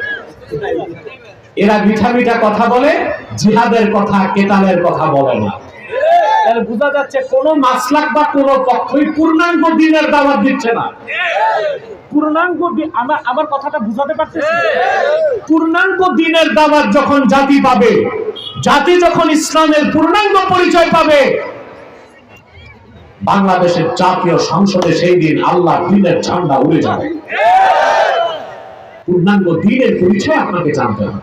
এরা মিঠা মিঠা কথা বলে, জিহাদের কথা, কেতালের কথা বলে না। তাহলে বোঝা যাচ্ছে কোন মাসলাক বা কোন পক্ষই পূর্ণাঙ্গ দ্বীনের দাওয়াত দিচ্ছে না। পূর্ণাঙ্গ আমার কথাটা বুঝাতে পারতেছি? পূর্ণাঙ্গ দ্বীনের দাওয়াত যখন জাতি পাবে, জাতি যখন ইসলামের পূর্ণাঙ্গ পরিচয় পাবে, বাংলাদেশের জাতীয় সংসদে সেই দিন আল্লাহ দ্বীনের ঝান্ডা উড়ে যাবে। পূর্ণাঙ্গ দ্বীনের পরিচয় আপনাকে জানতে হবে।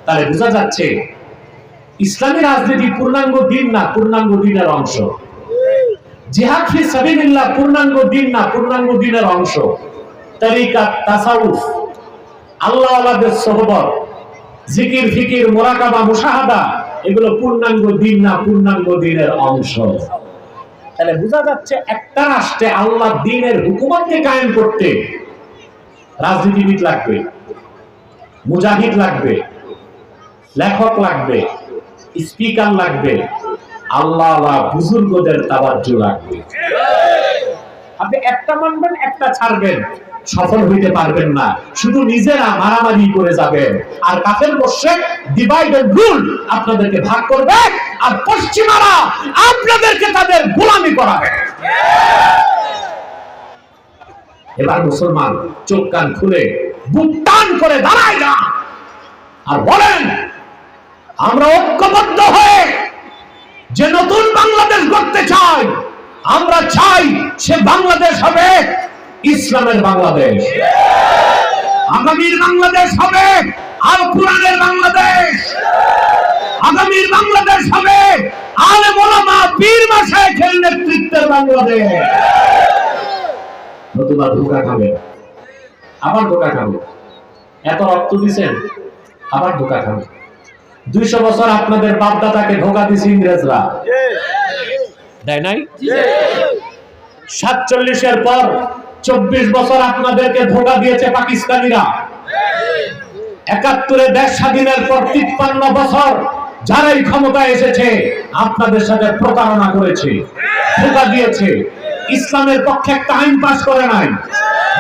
তাহলে বোঝা যাচ্ছে ইসলামী রাজনীতি পূর্ণাঙ্গ দ্বীন না, পূর্ণাঙ্গ দ্বীনের অংশ। জিহাদ ফি সাবিলিল্লাহ পূর্ণাঙ্গ দ্বীন না, পূর্ণাঙ্গ দ্বীনের অংশ। তরিকাত তাসাউফ, আল্লাহ ওয়ালাদের সোহবত, জিকির ফিকির, মুরাকাবা, মুশাহাদা, এগুলো পূর্ণাঙ্গ দ্বীন না, পূর্ণাঙ্গ দ্বীনের অংশ। তাহলে বোঝা যাচ্ছে একটা রাষ্ট্রে আল্লাহ দ্বীনের হুকুমতকে কায়েম করতে রাজনীতিবিদ লাগবে, মুজাহিদ লাগবে, লেখক লাগবে, স্পিকার লাগবে, আল্লাহ বুজুর্গদের তাওয়াজ্জু লাগবে। আপনি একটা মানবেন একটা ছাড়বেন, সফল হইতে পারবেন না। শুধু নিজেরা মারামারি করে যাবেন, আর কাফের মুশরিক ডিভাইড এন্ড রুল আপনাদেরকে ভাগ করবে, আর পশ্চিমারা আপনাদেরকে তাদের গোলামি করাবে। এবার মুসলমান চোখ কান খুলে বুক টান করে দাঁড়ায় না আর বলেন, আমরা ঐক্যবদ্ধ হয়ে যে নতুন বাংলাদেশ গড়তে চাই, আমরা চাই সে বাংলাদেশ হবে ইসলামের বাংলাদেশ। আগামীর বাংলাদেশ হবে আল কোরআনের বাংলাদেশ। আগামীর বাংলাদেশ হবে আলেম ওলামা পীর মাশায়েখের নেতৃত্বের বাংলাদেশ। নতুবা ধোঁকা খাবে, আবার ধোঁকা খাবে। এত রক্ত দিচ্ছেন, আবার ধোঁকা খাবে। 200 বছর আপনাদের বাপদাদাকে ধোঁকা দিয়েছে ইংরেজরা, দেয় নাই? 47-এর পর 24 বছর আপনাদেরকে ধোঁকা দিয়েছে পাকিস্তানিরা। 71-এ দেশ স্বাধীনের পর 53 বছর যারাই ক্ষমতায় এসেছে আপনাদের সাথে প্রতারণা করেছে, ধোঁকা দিয়েছে। ইসলামের পক্ষে একটা আইন পাস করে নাই,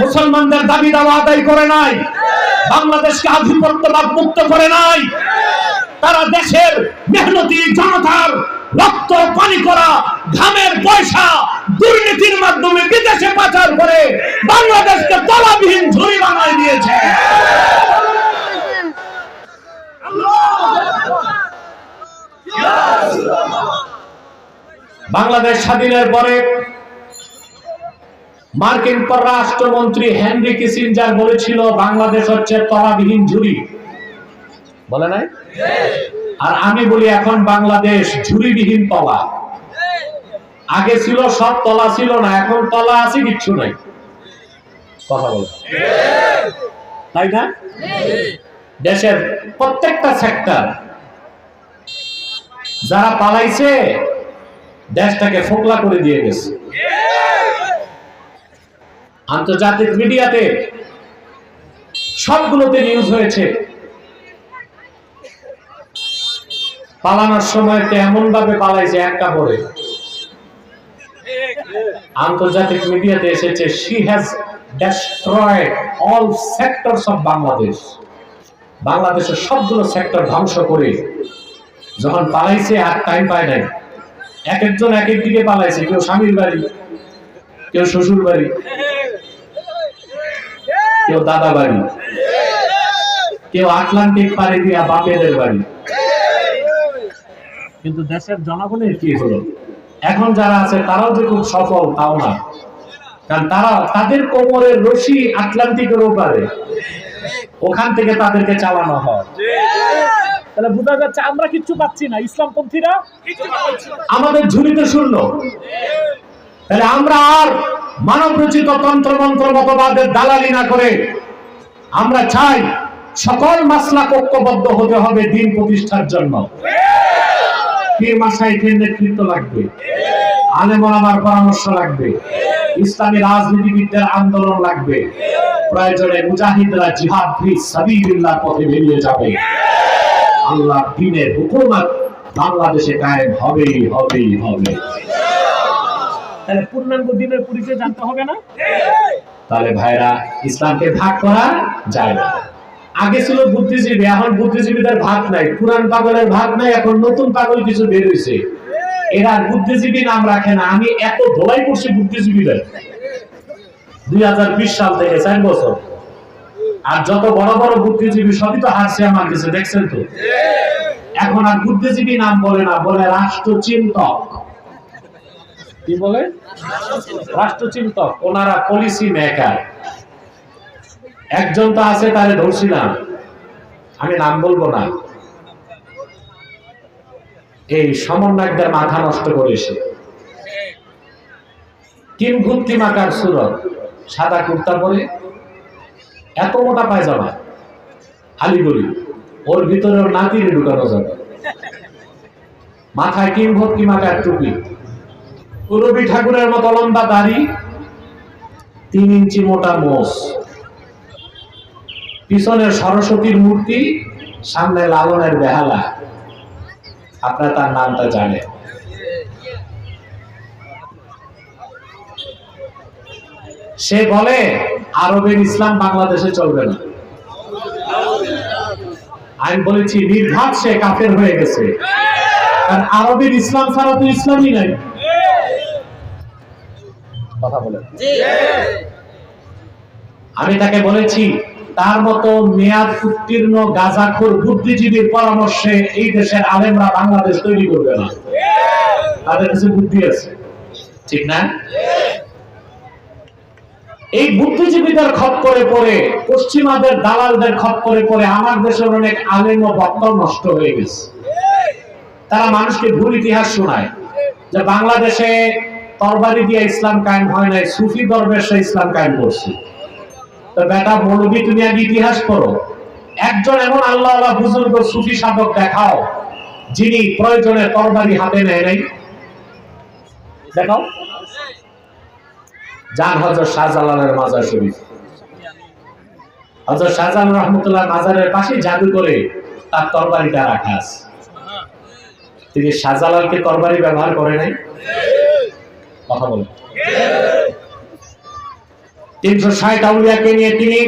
মুসলমানদের দাবি দাওয়া আদায় করে নাই, বাংলাদেশকে আধিপত্যবাদ মুক্ত করে নাই। তারা দেশের মেহনতি জনতার রক্ত পানি করা ঘামের পয়সা দুর্নীতির মাধ্যমে বিদেশে পাচার করে বাংলাদেশকে তলাবিহীন ঝুড়ি বানায় দিয়েছে। বাংলাদেশ স্বাধীনের পরে মার্কিন পররাষ্ট্রমন্ত্রী হেনরি কিসিঞ্জার বলেছিল বাংলাদেশ হচ্ছে তলাবিহীন ঝুড়ি, বলে নাই? আর আমি বলি এখন বাংলাদেশ ঝুড়িবিহীন তলা। আগে ছিল সব তলা ছিল না, এখন তলা আছে কিচ্ছু নাই। কথা বল, তাই না? দেশের প্রত্যেকটা সেক্টর যারা পালাইছে দেশটাকে ফোকলা করে দিয়ে গেছে। আন্তর্জাতিক মিডিয়াতে সবগুলোতে নিউজ হয়েছে। পালানোর সময় এমন ভাবে পালাইছে এক কাপড়ে। আন্তর্জাতিক মিডিয়াতে এসেছে she has destroyed all sectors of Bangladesh. বাংলাদেশের সবগুলো সেক্টর ধ্বংস করে যখন পালাইছে আর টাইম পায় নাই। এক একজন এক এক দিকে পালাইছে, কেউ স্বামীর বাড়ি, কেউ শ্বশুর বাড়ি, কেউ দাদা বাড়ি, কেউ আটলান্টিক পাড়ি দিয়া বাপেদের বাড়ি। কিন্তু দেশের জনগণের কি হলো? এখন যারা আছে তারাও যে খুব সফল তাও না, কারণ তারা তাদের কোমরের রশি আটলান্টিকের ওপারে, ওখান থেকে তাদেরকে চালানো হয়। তাহলে বোঝা যাচ্ছে আমরা কিচ্ছু পাচ্ছি না, ইসলামপন্থীরা আমাদের ঝুলিতে শূন্য। তাহলে আমরা আর মানব রচিত তন্ত্রমন্ত্র মতবাদের দালালি না করে আমরা চাই সকল মাসলাক ঐক্যবদ্ধ হতে হবে দিন প্রতিষ্ঠার জন্য। পীর মাশায়েখের নেতৃত্ব লাগবে, আলেম ওলামার পরামর্শ লাগবে, ইসলামী রাজনীতিবিদদের আন্দোলন লাগবে, প্রয়োজনে মুজাহিদরা জিহাদ ফি সাবিলিল্লাহর পথে বেরিয়ে যাবে। আল্লাহর দ্বীনের হুকুমত বাংলাদেশে কায়েম হবেই হবেই হবে। তাহলে পূর্ণাঙ্গ দ্বীনের পরিচয় জানতে হবে না? তাহলে ভাইরা ইসলামকে ভাগ করা যায় না। আগে ছিল বুদ্ধিজীবী, এখন বুদ্ধিজীবীদের ভাগ নাই, পুরান পাগলের ভাগ নাই, এখন নতুন পাগল কিছু বের হয়েছে। এরা বুদ্ধিজীবী নাম রাখে না। আমি এত ধোলাই করছি বুদ্ধিজীবীদের 2020 সাল থেকে 4 বছর, আর যত বড় বড় বুদ্ধিজীবী সবই তো হারছে আমার কাছে, দেখছেন তো। এখন আর বুদ্ধিজীবী নাম বলে না, বলে রাষ্ট্রচিন্তক। কি বলে? রাষ্ট্রচিন্তক। ওনারা পলিসি মেকার। একজন তো আছে, তারে ধরছিলাম, আমি নাম বলবো না, এই সমন্বয়কদের মাথা নষ্ট করেছে। কিংভূত মাকার সুরত, সাদা কুর্তা পরে, এত মোটা পায়জামা, আলিগলি, ওর ভিতরে ওর নাতিরে ঢুকানো যাবে, মাথায় কিংভূত মাকার টুপি, রবি ঠাকুরের মতো লম্বা দাড়ি, 3 ইঞ্চি মোটা মোষ, পিছনে সরস্বতীর মূর্তি, সামনে লালনের বেহালা। আপনারা তার নামটা জানেন। সে বলে আরবের ইসলাম বাংলাদেশে চলবে না। আমি বলেছি নির্ঘাত সে কাফের হয়ে গেছে, কারণ আরবের ইসলাম ছাড়া তো ইসলামই নাই। কথা বলে আমি তাকে বলেছি তার মতো মেয়াদ উত্তীর্ণ গাঁজাখোর বুদ্ধিজীবীর পরামর্শে এই দেশের আলেমরা বাংলাদেশ তৈরি করবে না, তাদের কাছে বুদ্ধি আছে, ঠিক না? এই বুদ্ধিজীবীদের খপ্পরে পড়ে, পশ্চিমাদের দালালদের খপ্পরে পড়ে আমার দেশের অনেক আলেম ও বক্তা নষ্ট হয়ে গেছে। তারা মানুষকে ভুল ইতিহাস শোনায় যে বাংলাদেশে তরবারি দিয়ে ইসলাম কায়েম হয় নাই, সুফি দরবেশরা ইসলাম কায়েম করছে। তো বেটা মৌলবী, তুমি আগে ইতিহাস পড়ো। একজন এমন আল্লাহওয়ালা বুজুর্গ সুফি সাধক দেখাও যিনি প্রয়োজনে তরবারি হাতে নেয় নাই, দেখাও। যান হযরত শাহজালালের মাজার শরীফ, হযরত শাহজালাল রহমতুল্লাহ মাজারের পাশে জাদু করে তার তরবারিটা রাখা আছে। তিনি শাহজালালকে তরবারি ব্যবহার করে নাই? কথা বলেন। 360 আউলিয়াকে নিয়ে তিনি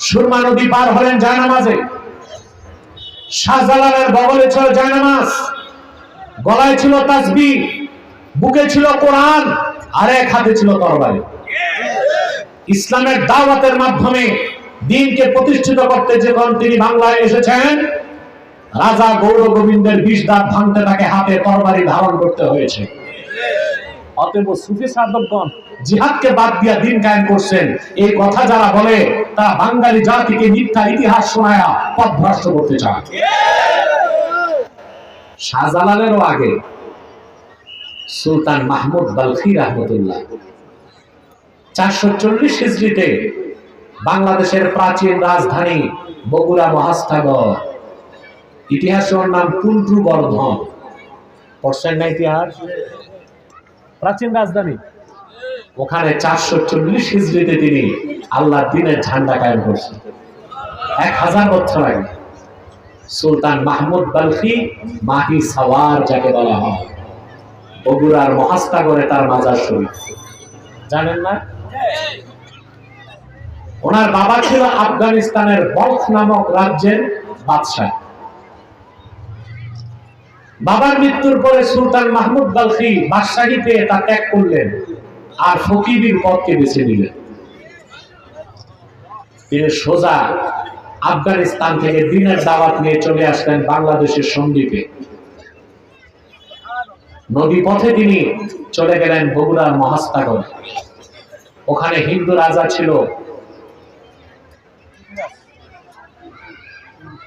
সুরমা নদী পার হলেন জায়নামাজে। শাহজালালের বগলে ছিল জায়নামাজ, গলায় ছিল তাসবিহ, বুকে ছিল কোরআন, আর এক হাতে ছিল তরবারি। ইসলামের দাওয়াতের মাধ্যমে দ্বীনকে প্রতিষ্ঠিত করতে যখন তিনি বাংলায় এসেছেন, রাজা গৌর গোবিন্দের 20 দাঁত ভাঙতে তাকে হাতে তরবারি ধারণ করতে হয়েছে। অতএব সুফি সাধকগণ জিহাদকে বাদ দিয়া দ্বীন কায়েম করছেন, এই কথা যারা বলে তারা বাঙালি জাতিকে মিথ্যা ইতিহাস শোনায়া পথভ্রষ্ট করতে চায়। শাহজালালেরও আগে সুলতান মাহমুদ বালখি রহমতুল্লাহ 440 হিজরিতে বাংলাদেশের প্রাচীন রাজধানী বগুড়া মহাস্থাগর, ইতিহাসের নাম কুন্টু বর্ধন, পড়ছেন না ইতিহাস? প্রাচীন রাজধানী, ওখানে 440 হিজরিতে তিনি আল্লাহর দ্বীনের ঝান্ডা কায়েম করছেন। 1000 বছর আগে সুলতান মাহমুদ বালখি মাহি সাওয়ার যাকে বলা হয়, বগুড়ার মহাস্থাগরে তার মাজার শরীফ, জানেন না? ওনার বাবা ছিল আফগানিস্তানের বলখ নামক রাজ্যের বাদশাহ। বাবার মৃত্যুর পরে সুলতান মাহমুদ বালখি বাদশাহী পেয়ে তা ত্যাগ করলেন আর ফকিরের পথকে বেছে নিলেন। তিনি সোজা আফগানিস্তান থেকে দ্বীনের দাওয়াত নিয়ে চলে আসলেন বাংলাদেশের সন্দ্বীপে। নদী পথে তিনি চলে গেলেন বগুড়ার মহাস্থাগরে। ওখানে হিন্দু রাজা ছিল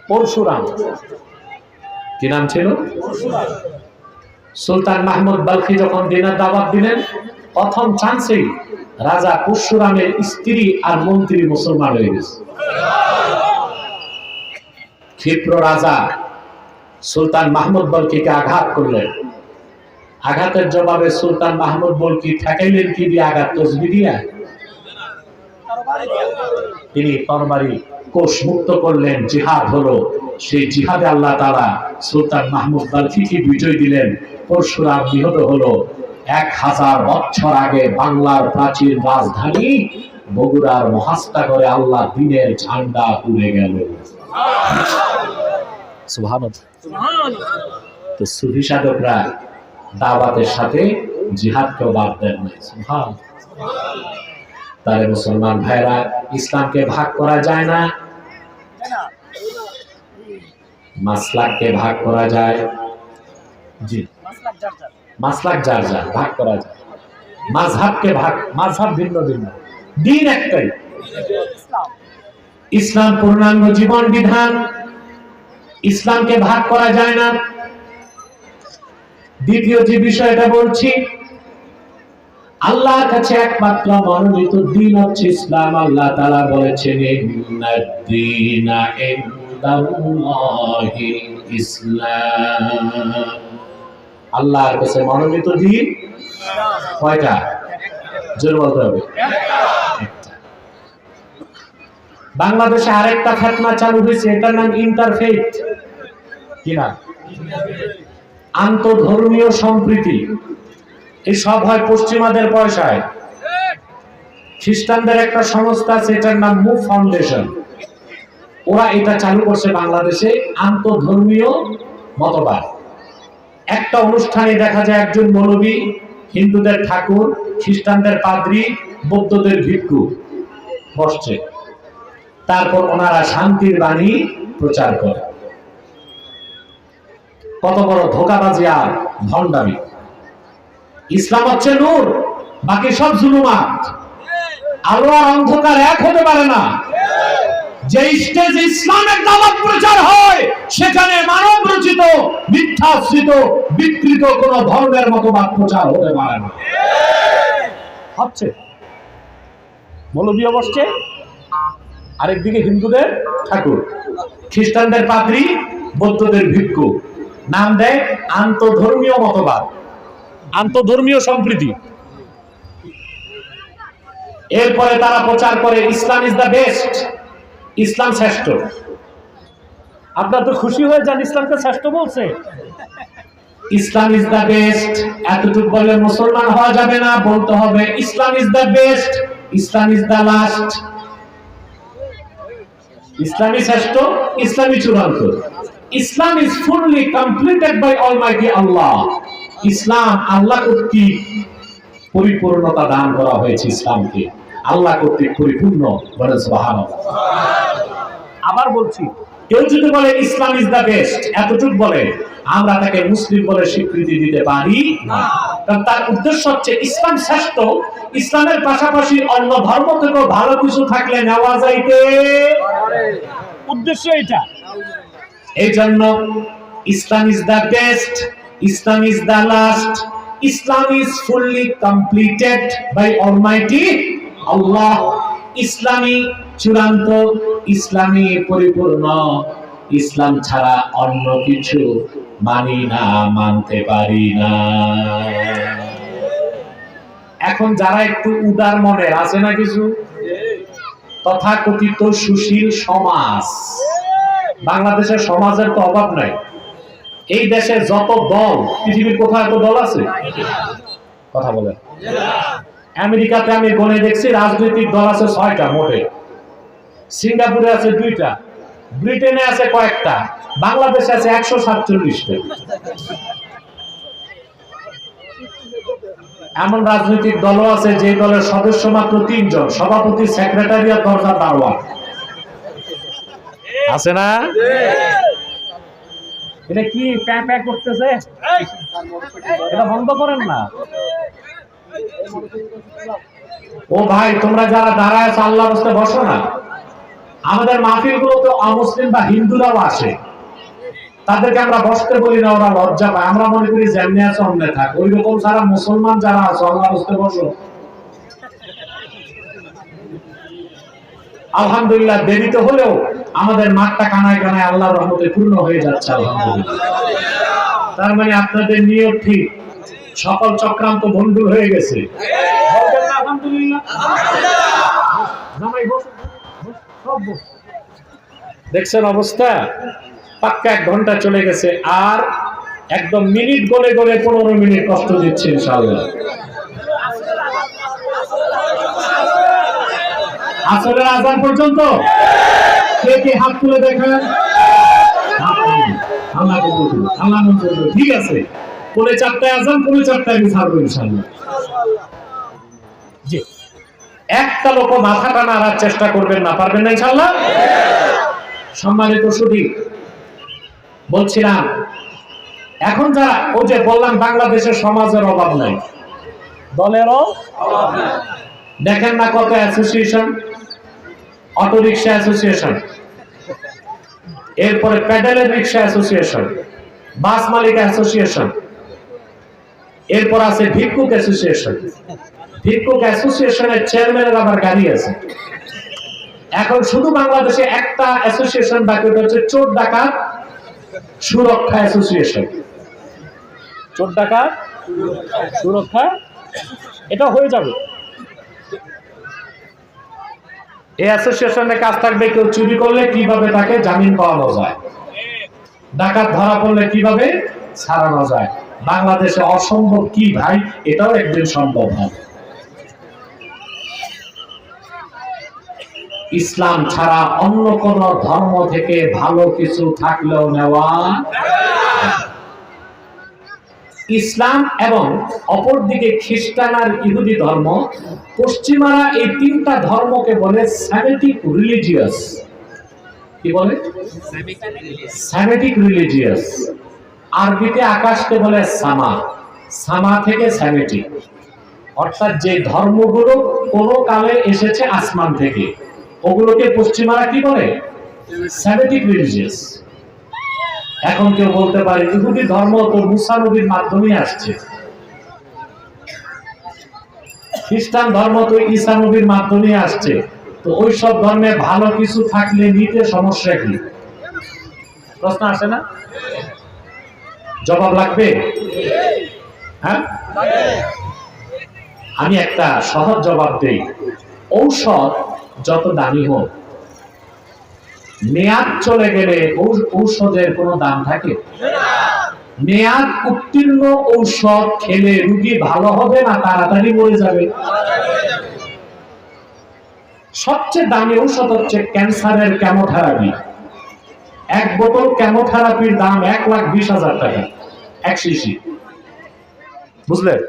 পরশুরাম। কি নাম ছিল? সুলতান মাহমুদ বালখি যখন দ্বীনের দাওয়াত দিলেন, প্রথম চান্সেই রাজা পরশুরামের স্ত্রী আর মন্ত্রী মুসলমান হয়ে গেছে। ক্ষিপ্র রাজা সুলতান মাহমুদ বালখিকে আঘাত করলেন। আঘাতের জবাবে সুলতান মাহমুদ বালখি ঠেকাইলেন কি দিয়ে? আঘাত তসবি দিয়া। তিনি তরবারি কোষ মুক্ত করলেন, জিহাদ হলো। সেই জিহাদে আল্লাহ তাআলা সুলতান মাহমুদ বালখিকে বিজয় দিলেন। পরশুরাম নিহত হলো। 1000 বছর আগে বাংলার প্রাচীন রাজধানী বগুড়ার মহাস্থাগরে আল্লাহ দ্বীনের ঝান্ডা উড়ে গেল। সুবহানাল্লাহ। তো সুফি সাধকরা দাওয়াতের সাথে জিহাদকেও বাদ দেন না। সুবহানাল্লাহ। তাহলে মুসলমান ভাইরা, ইসলামকে ভাগ করা যায় না, মাসলাককে ভাগ করা যায়। জি, মাসলাক যার যার ভাগ করা যায়। মাযহাবকে ভাগ, মাযহাব ভিন্ন ভিন্ন, দ্বীন একটাই, ইসলাম পূর্ণাঙ্গ জীবন বিধান। ইসলামকে ভাগ করা যায় না। দ্বিতীয় যে বিষয়টা বলছি, আল্লাহর কাছে একমাত্র মনোনীত দ্বীন হচ্ছে ইসলাম। আল্লাহ তাআলা বলেছেন, ইন্নাদ-দীনা ইনদাল্লাহিল ইসলাম। আল্লাহর কাছে মনোনীত দ্বীন কয়টা? জোরে বলতে হবে। বাংলাদেশে আরেকটা ফতোয়া চালু হয়েছে, এটার নাম ইন্টারফেথ। কি না? আন্তঃধর্মীয় সম্প্রীতি। এই সব হয় পশ্চিমাদের পয়সায়। খ্রিস্টানদের একটা সংস্থা আছে, এটার নাম মুভ ফাউন্ডেশন। ওরা এটা চালু করছে বাংলাদেশে, আন্তঃধর্মীয় মতবাদ। একটা অনুষ্ঠানে দেখা যায় একজন মৌলবী হিন্দুদের ঠাকুর, খ্রিস্টানদের পাদ্রী, বৌদ্ধদের ভিক্ষু বসছে, তারপর ওনারা শান্তির বাণী প্রচার করে। কত বড় ধোঁকাবাজি আর ভণ্ডামি! ইসলাম হচ্ছে নূর, বাকি সব জুলুমাত। আলো আর অন্ধকার এক হতে পারে না। যে স্টেজে ইসলামের দাওয়াত প্রচার হয় সেখানে মানব রচিত, মিথ্যাশ্রিত, বিকৃত কোন ধর্মের মতবাদ প্রচার হতে পারে না। হচ্ছে মৌলবীও বসছে, আরেকদিকে হিন্দুদের ঠাকুর, খ্রিস্টানদের পাদ্রী, বৌদ্ধদের ভিক্ষু। নাম দেয় আন্তঃধর্মীয় মতবাদ, আন্তঃধর্মীয় সম্প্রীতি। এরপরে তারা প্রচার করে ইসলাম ইজ দ্য বেস্ট, ইসলাম শ্রেষ্ঠ। আপনার তো খুশি হয়ে যান, ইসলামকে শ্রেষ্ঠ বলছে। ইসলাম ইজ দ্য বেস্ট এতটুকু বলে মুসলমান হওয়া যাবে না, বলতে হবে Islam is the best, Islam is the last. ইসলামই শ্রেষ্ঠ, ইসলামই চূড়ান্ত। Islam is fully completed by Almighty Allah. ইসলাম আল্লাহ কর্তৃক পরিপূর্ণতা দান করা হয়েছে। ইসলামকে আল্লাহ কর্তৃক পরিপূর্ণ বলে সুবহানাল্লাহ। আবার বলছি, কেউ যদি বলে ইসলাম ইজ দ্য বেস্ট, এতটুকু বলে, আমরা তাকে মুসলিম বলে স্বীকৃতি দিতে পারি না। কারণ তার উদ্দেশ্য হচ্ছে ইসলাম শ্রেষ্ঠ, ইসলামের পাশাপাশি অন্য ধর্ম থেকেও ভালো কিছু থাকলে নেওয়া যাইতে, উদ্দেশ্য এটা। এই জন্য Islam is the best, Islam is the last, Islam is fully completed by Almighty Allah. ইসলামী চূড়ান্ত, ইসলামী পরিপূর্ণ। ইসলাম ছাড়া অন্য কিছু মানি না, মানতে পারি না। এখন যারা একটু উদার মনের আছে না কিছু তথাকথিত সুশীল সমাজ, বাংলাদেশের সমাজের তো অভাব নাই। এই দেশে যত দল, পৃথিবীর কোথাও এত দল আছে? কথা বলে। আমেরিকাতে আমি গণে দেখছি রাজনৈতিক দল আছে 6টা মোটে, সিঙ্গাপুরে আছে 2টা, ব্রিটেনে আছে কয়েকটা, বাংলাদেশে আছে 147টা। এমন রাজনৈতিক দলও আছে যে দলের সদস্য মাত্র 3 জন, সভাপতি, সেক্রেটারি আর দরজা দারোয়ান। আছে না? এটা কি প্যাঁ প্যাঁ করতেছে? এটা বন্ধ করেন না। ও ভাই, তোমরা যারা দাঁড়ায় আছো আল্লাহর রাস্তে বসো না। আমাদের মাহফিল গুলোতে অমুসলিম বা হিন্দুরাও আসে, তাদেরকে আমরা বসতে বলি না, ওরা লজ্জা পায়। আমরা মনে করি যেমনি আছো অমনে থাক। ওই রকম যারা মুসলমান যারা আছো আল্লাহর রাস্তে বসো। আলহামদুলিল্লাহ, দেরিতে হলেও আমাদের মাঠটা কানায় কানায় আল্লাহর রহমতে পূর্ণ হয়ে যাচ্ছে আলহামদুলিল্লাহ। তার মানে আপনাদের নিয়ত ঠিক, সকল চক্রান্ত ভণ্ডুল হয়ে গেছে। আলহামদুলিল্লাহ। দেখছেন অবস্থা? পাক্কা 1 ঘন্টা চলে গেছে, আর একদম মিনিট গলে গলে 15 মিনিট কষ্ট দিচ্ছে ইনশাআল্লাহ। আসরের আযান পর্যন্ত কে কে হাত তুলে দেখেন? আল্লাহ কবুল করুন, আল্লাহ মঞ্জুর করুন। ঠিক আছে, 4:30 আযান, 4:30 আমি ছাড়বো ইনশাআল্লাহ। জি, একটা লোক মাথাটা নাড়ার চেষ্টা করবেন না, পারবেন না ইনশাআল্লাহ। সম্মানিত সুধী, বলছিলাম এখন যারা, ওই যে বললাম বাংলাদেশের সমাজের অভাব নাই, দলেরও অভাব নাই। দেখেন না কত অ্যাসোসিয়েশন, অটো রিক্সা অ্যাসোসিয়েশন, এরপরে প্যাডেলের রিক্সা অ্যাসোসিয়েশন, বাস মালিক অ্যাসোসিয়েশন, এরপর আছে ভিক্ষুক অ্যাসোসিয়েশন। ভিক্ষুক অ্যাসোসিয়েশনের চেয়ারম্যানের আবার গাড়ি আছে। এখন শুধু বাংলাদেশে একটা অ্যাসোসিয়েশন বাকি, ওটা হচ্ছে চোর ডাকাত সুরক্ষা অ্যাসোসিয়েশন। চোর ডাকাত সুরক্ষা, এটা হয়ে যাবে। এই অ্যাসোসিয়েশনের কাজ থাকবে কেউ চুরি করলে কিভাবে তাকে জামিন পাওয়ানো যায়, ডাকাত ধরা পড়লে কিভাবে ছাড়ানো যায়। বাংলাদেশে অসম্ভব কি ভাই, এটাও একদিন সম্ভব হবে। ইসলাম ছাড়া অন্য কোন ধর্ম থেকে ভালো কিছু থাকলেও নেওয়া। ইসলাম এবং অপরদিকে খ্রিস্টান আর ইহুদি ধর্ম, পশ্চিমারা এই তিনটা ধর্মকে বলে সেমেটিক রিলিজিয়াস। কি বলে? Semitic religious. আরবিতে আকাশকে বলে সামা, সামা থেকে সেমেটিক, অর্থাৎ যে ধর্মগুলো কোন কালে এসেছে আসমান থেকে, ওগুলোকে পশ্চিমারা কি বলে? Semitic religious. এখন কেউ বলতে পারে ইহুদি ধর্ম তো মুসা নবীর মাধ্যমে আসছে, খ্রিস্টান ধর্ম তো ঈসা নবীর মাধ্যমে আসছে, তো ওই সব ধর্মে ভালো কিছু থাকলে নিতে সমস্যা কি? প্রশ্ন আসে না? জবাব লাগবে? হ্যাঁ, আমি একটা সহজ জবাব দেই। ঔষধ যত দামি হোক, মেয়াদ চলে গেলে ঔষধের কোনো দাম থাকে? মেয়াদ উত্তীর্ণ ঔষধ খেলে রোগী ভালো হবে না তাড়াতাড়ি মরে যাবে? সবচেয়ে দামি ঔষধ হচ্ছে ক্যান্সারের কেমোথেরাপি। এক বোতল কেমোথেরাপির দাম 1,20,000 টাকা, এক শিশি। বুঝলেন?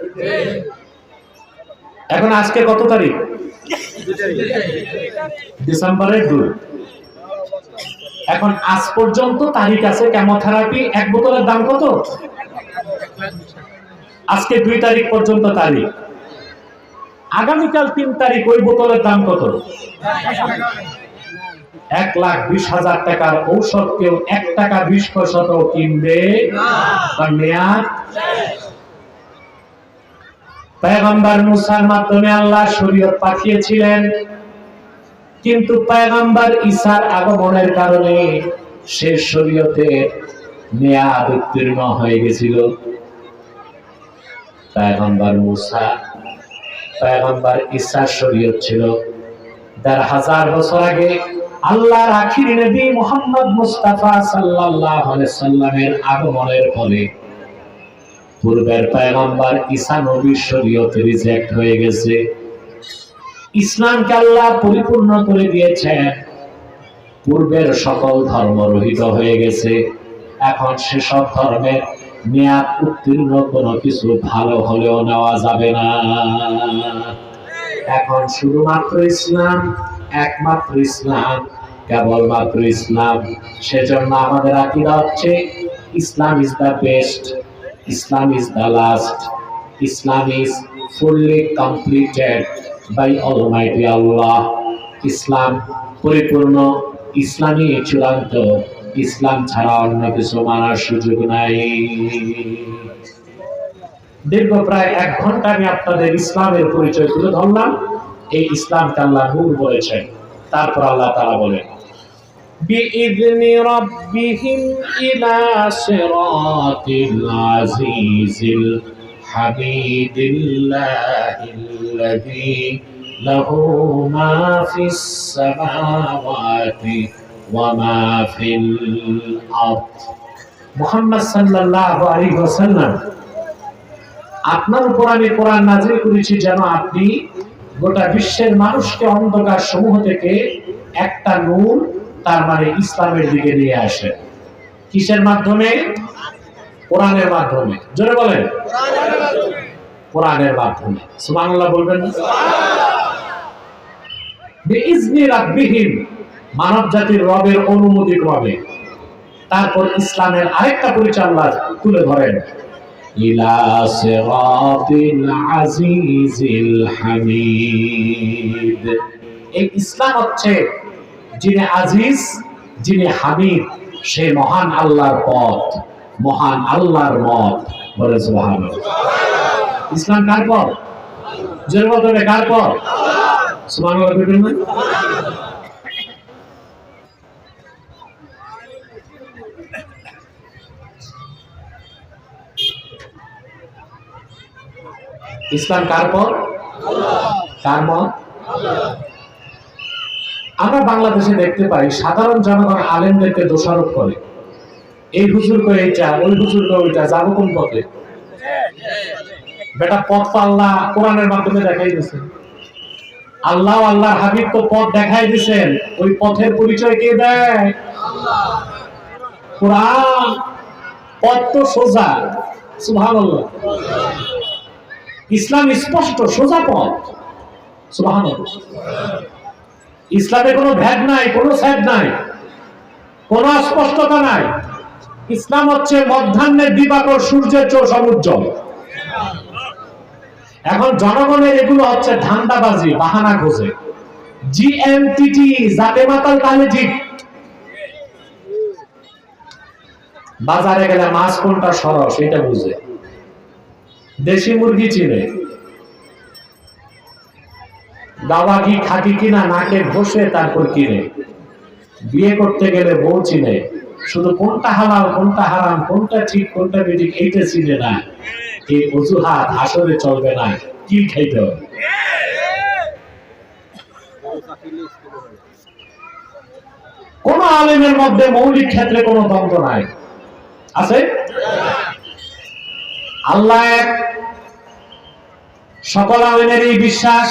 এখন আজকে কত তারিখ? ডিসেম্বরের 2। এখন আজ পর্যন্ত তারিখ আছে কেমোথেরাপি এক বোতলের দাম কত? আজকে 2 তারিখ পর্যন্ত তারিখ। আগামীকাল 3 তারিখ ওই বোতলের দাম কত? 1,20,000 টাকার ঔষধ কেউ 1 টাকা 20 পয়সাতেও কিনবে না। মেয়াদ। পয়গম্বর মুসার মাধ্যমে আল্লাহ শরীয়ত পাঠিয়েছিলেন, কিন্তু পয়গম্বর ঈসার আগমনের কারণে সে শরীয়তের মেয়াদ উত্তীর্ণ হয়ে গেছিল। পয়গম্বর মুসা, পয়গম্বর ঈসার শরীয়ত ছিল 1,500 বছর আগে আল্লাহর আখির নবী মুহাম্মদ মুস্তাফা সাল্লাল্লাহু আলাইহি সাল্লামের আগমনের পরে পূর্বের পয়গম্বর ঈসা নবীর শরীয়ত রিজেক্ট হয়ে গেছে। ইসলামকে আল্লাহ পরিপূর্ণ করে দিয়েছেন, পূর্বের সকল ধর্ম রহিত হয়ে গেছে। এখন সেসব ধর্মের মেয়াদ উত্তীর্ণ কোনো কিছু ভালো হলেও নেওয়া যাবে না। এখন শুধুমাত্র ইসলাম, একমাত্র ইসলাম, কেবলমাত্র ইসলাম। সেজন্য আমাদের আকীদা হচ্ছে Islam is the best, Islam is the last, Islam is fully completed by Almighty Allah. ইসলাম পরিপূর্ণ, ইসলামই চূড়ান্ত, ইসলাম ছাড়া অন্য কিছু মানার সুযোগ নাই। দীর্ঘ প্রায় 1 ঘন্টা আমি আপনাদের ইসলামের পরিচয় তুলে ধরলাম। এই ইসলামকে আল্লাহ নূর বলেছেন। তারপর আল্লাহ তাআলা বলেন বিইذনি রাব্বিহিম ইলা সিরাতিল আজিজিল হামিদিল্লাহিল্লাযী লাহু মা ফিস সামাওয়াতি ওয়া মা ফিল আরদ। মুহাম্মদ সাল্লাল্লাহু আলাইহি ওয়াসাল্লাম, আপনার উপর আমি কোরআন নাযিল করেছি যেন আপনি গোটা বিশ্বের মানুষকে অন্ধকার সমূহ থেকে একটা নূর, তার মানে ইসলামের দিকে নিয়ে আসেন। কিসের মাধ্যমে? কোরআনের মাধ্যমে। জোরে বলেন, কোরআনের মাধ্যমে। সুবহানাল্লাহ বলবেন না? বিইذনি রাব্বিহিম, মানব জাতির রবের অনুমতি ক্রমে। তারপর ইসলামের আরেকটা পরিচয় আল্লাহ তুলে ধরেন, ইলা সিরাতিল আজিজিল হামিদ। এই ইসলাম হচ্ছে যিনি আজিজ, যিনি হামিদ, সেই মহান আল্লাহর পথ, মহান আল্লাহর মত। বলে সুবহানাল্লাহ। ইসলাম কার পথ? জোরে বলতে হবে, কার পথ? সুবহানাল্লাহ বলবেন না? ইসলাম কার পথ? কার মত? আমরা বাংলাদেশে দেখতে পাই সাধারণ জনগণ আলেমদেরকে দোষারোপ করে, এই হুজুর কো এইটা, ওই হুজুর কো ওইটা, যাবো কোন পথে? বেটা পথ আল্লাহ কোরআনের মাধ্যমে দেখাই দিয়েছে। আল্লাহ আল্লাহর হাবিব তো পথ দেখাই দিয়েছেন, ওই পথের পরিচয় কে দেয়? কোরআন। পথ তো সোজা, সুবহানাল্লাহ। ইসলাম স্পষ্ট সোজা পথ, সুবহানাল্লাহ। ইসলামে কোনো ভেদ নাই, কোনো ছেদ নাই, কোনো অস্পষ্টতা নাই। ইসলাম হচ্ছে মধ্যাহ্নের দিবাকর সূর্যের চেয়ে সমুজ্জ্বল। এখন জনগণের এগুলো হচ্ছে ধান্দাবাজি, বাহানা খোঁজে। জিএমটিটি, জাতে মাতাল তাহলে ঠিক। বাজারে গেলে মাছ কোনটা সরস এটা বুঝে, দেশি মুরগি চিনে, গাওয়া কি খাঁটি কিনা নাকে ঘষে তারপর কিনে, বিয়ে করতে গেলে বউ চিনে, শুধু কোনটা হালাল কোনটা হারাম কোনটা ঠিক কোনটা বেঠিক এইটা চিনে না। এই অজুহাত আসলে চলবে না, কি খাইতে হবে। কোন আলেমের মধ্যে মৌলিক ক্ষেত্রে কোনো দ্বন্দ্ব নাই, আছে? আল্লাহ এক, সকল আলেমের এই বিশ্বাস।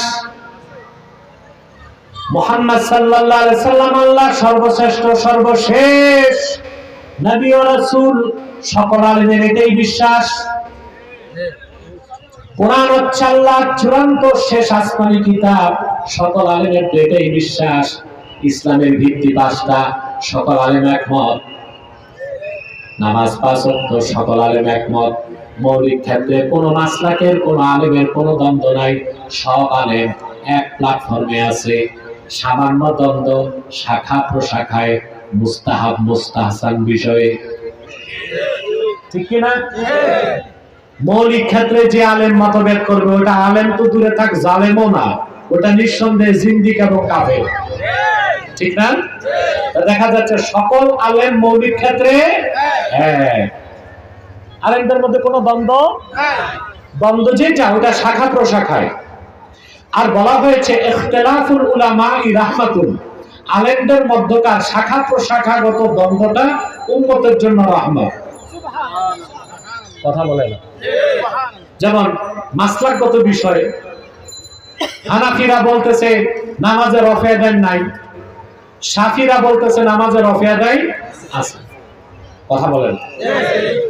মুহাম্মদ সাল্লাল্লাহু আলাইহি সাল্লাম আল্লাহ সর্বশ্রেষ্ঠ সর্বশেষ নবী ও রাসূল, সকল আলেমের এটাই বিশ্বাস। কোরআন হচ্ছে আল্লাহর চূড়ান্ত শেষ আসমানি কিতাব, সকল আলেমের এটাই বিশ্বাস। ইসলামের ভিত্তি পাঁচটা, সকল আলেম একমত। নামাজ পাঁচ ওয়াক্ত, সকল আলেম একমত। মৌলিক ক্ষেত্রে কোনো মাসলাকের কোনো আলেমের কোনো দ্বন্দ্ব নাই, সব আলেম এক প্ল্যাটফর্মে আছে। সামান্য দ্বন্দ্ব শাখা প্রশাখায়, মুস্তাহাব মুস্তাহসান বিষয়ে, ঠিক কিনা? মৌলিক ক্ষেত্রে যে আলেম মতভেদ করবে ওটা আলেম তো দূরে থাক, জালেমও না, ওটা নিঃসন্দেহে জিন্দিক এবং কাফের, ঠিক না? দেখা যাচ্ছে সকল আলেম মৌলিক ক্ষেত্রে আলেমদের মধ্যে কোনো দ্বন্দ্ব, দ্বন্দ্ব যেটা ওটা শাখা প্রশাখায়। আর বলা হয়েছে ইখতিলাফুল উলামাই রাহমাতুন, আলেমদের মধ্যকার শাখা প্রশাখাগত দ্বন্দ্বটা উম্মতের জন্য রহমত। কথা বলে না? যেমন মাসলাকগত বিষয়ে হানাফিরা বলতেছে নামাজের রফে আদায় নাই, শাফিরা বলতেছে নামাজের রফে আদায় আছে। কথা বলেন?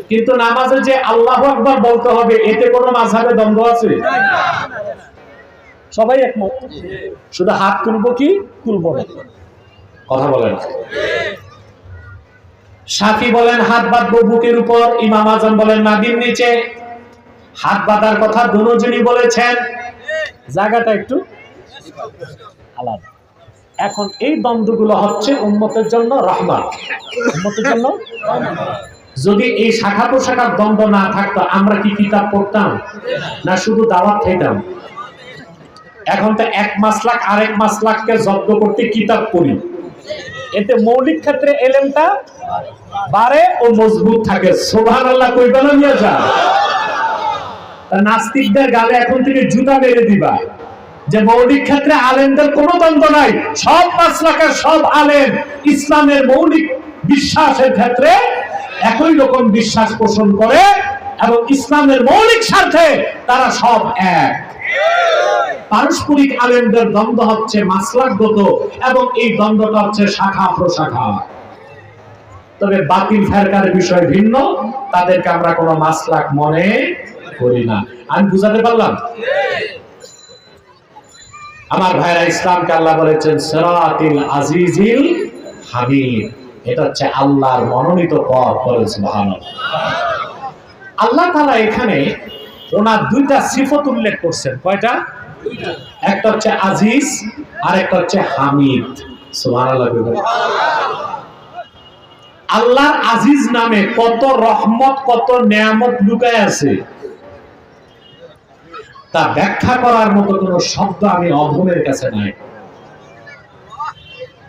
কিন্তু নামাজে যে আল্লাহু আকবার বলতে হবে এতে কোনো মাযহাবে দ্বন্দ্ব আছে? সবাই একমত, শুধু হাত তুলবো কি তুলবো না। কথা বলেন? শাফি বলেন হাত বাঁধবো বুকের উপর, ইমাম আজম বলেন নাভির নিচে। হাত বাঁধার কথা দুজনই বলেছেন, জায়গাটা একটু আলাদা। এখন এই দ্বন্দ্বগুলো হচ্ছে উম্মতের জন্য রহমত, উম্মতের জন্য। যদি এই শাখা প্রশাখার দ্বন্দ্ব না থাকতো আমরা কি কিতাব পড়তাম না শুধু দাওয়াত খাইতাম? এখন তো এক মাসলাক আরেক মাসলাককে জব্দ করতে কিতাব পড়ি, এতে মৌলিক ক্ষেত্রে এলেমটা বাড়ে ও মজবুত থাকে। সুবহানাল্লাহ কইবা না নিয়ে যা। নাস্তিকদের গালে এখন থেকে জুতা মেরে দিবা যে মৌলিক ক্ষেত্রে আলেমদের কোনো দ্বন্দ্ব নাই, সব মাসলাকের সব আলেম ইসলামের মৌলিক বিশ্বাসের ক্ষেত্রে একই রকম বিশ্বাস পোষণ করে এবং ইসলামের মৌলিক স্বার্থে তারা সব এক। পারস্পরিক আলেমদের দ্বন্দ্ব হচ্ছে মাসলাকগত এবং এই দ্বন্দ্বটা হচ্ছে শাখা প্রশাখা। তবে বাতিল ফেরকার বিষয় ভিন্ন, তাদেরকে আমরা কোনো মাসলাক মনে করি না। আমি বুঝাতে পারলাম? আমার ভাইরা, ইসলামকে আল্লাহ বলেছেন সিরাতিল আজিজিল হামিদ, এটা হচ্ছে আল্লাহর মনোনীত পথ। বলেন সুবহানাল্লাহ। আল্লাহ তাআলা এখানে ওনার দুইটা সিফত উল্লেখ করছেন। কয়টা? একটা হচ্ছে আজিজ আর একটা হচ্ছে হামিদ। সুবহানাল্লাহ। আল্লাহর আজিজ নামে কত রহমত কত নেয়ামত লুকায় আছে তা ব্যাখ্যা করার মতো কোনো শব্দ আমি অধমের কাছে নাই।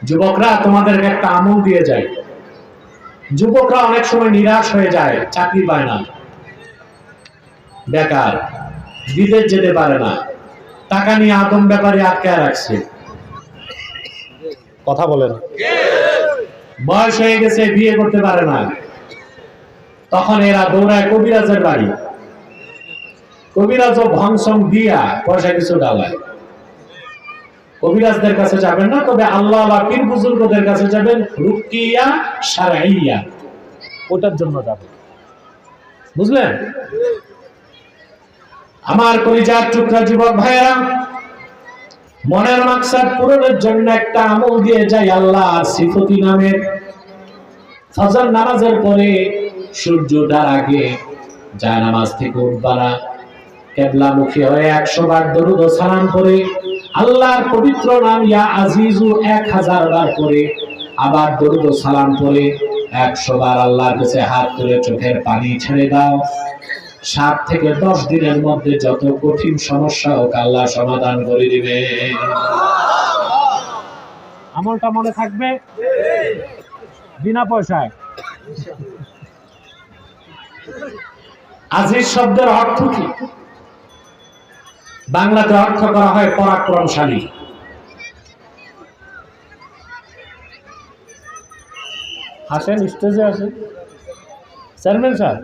যুবকরা তোমাদেরকে একটা আমল দিয়ে যায়। যুবকরা অনেক সময় নিরাশ হয়ে যায়, চাকরি পায় না, বেকার, বিদেশ যেতে পারে না, টাকা নিয়ে আদম ব্যাপারে আটকায় রাখছে। কথা বলেন? বয়স হয়ে গেছে, বিয়ে করতে পারে না, তখন এরা দৌড়ায় কবিরাজের বাড়ি। কবিরাজ ভংসং দিয়া পয়সা কিছু ডালায়, কবিরাজদের কাছে যাবেন না, তবে আল্লাহ বা পীর বুজুর্গদের কাছে যাবেন, রুকিয়া শারঈয়া ওটার জন্য যাবেন। বুঝলেন? আমার কলিজার টুকরা যুবক ভাইয়েরা, মনের মাকসাদ পূরণের জন্য একটা আমল দিয়ে যাই আল্লাহর সিফতি নামের। ফজর নামাজের পরে সূর্য ওঠার আগে জায়নামাজ থেকে উঠবানা, কিবলামুখী হয়ে 100 বার দরুদ ও সালাম পড়ে আল্লাহর পবিত্র নাম ইয়া আজিজু 1000 বার পড়ে আবার দরুদ ও সালাম পড়ে 100 বার আল্লাহর কাছে হাত তুলে চোখের পানি ছেড়ে দাও। 7 থেকে 10 দিনের মধ্যে যত কঠিন সমস্যা হোক আল্লাহ সমাধান করে দিবে। আমলটা মনে থাকবে বিনা পয়সায়। আজিজ শব্দের অর্থ কি? বাংলাতে অর্থ করা হয় পরাক্রমশালী। হাসেন, স্টেজে আসেন। চেয়ারম্যান সাহেব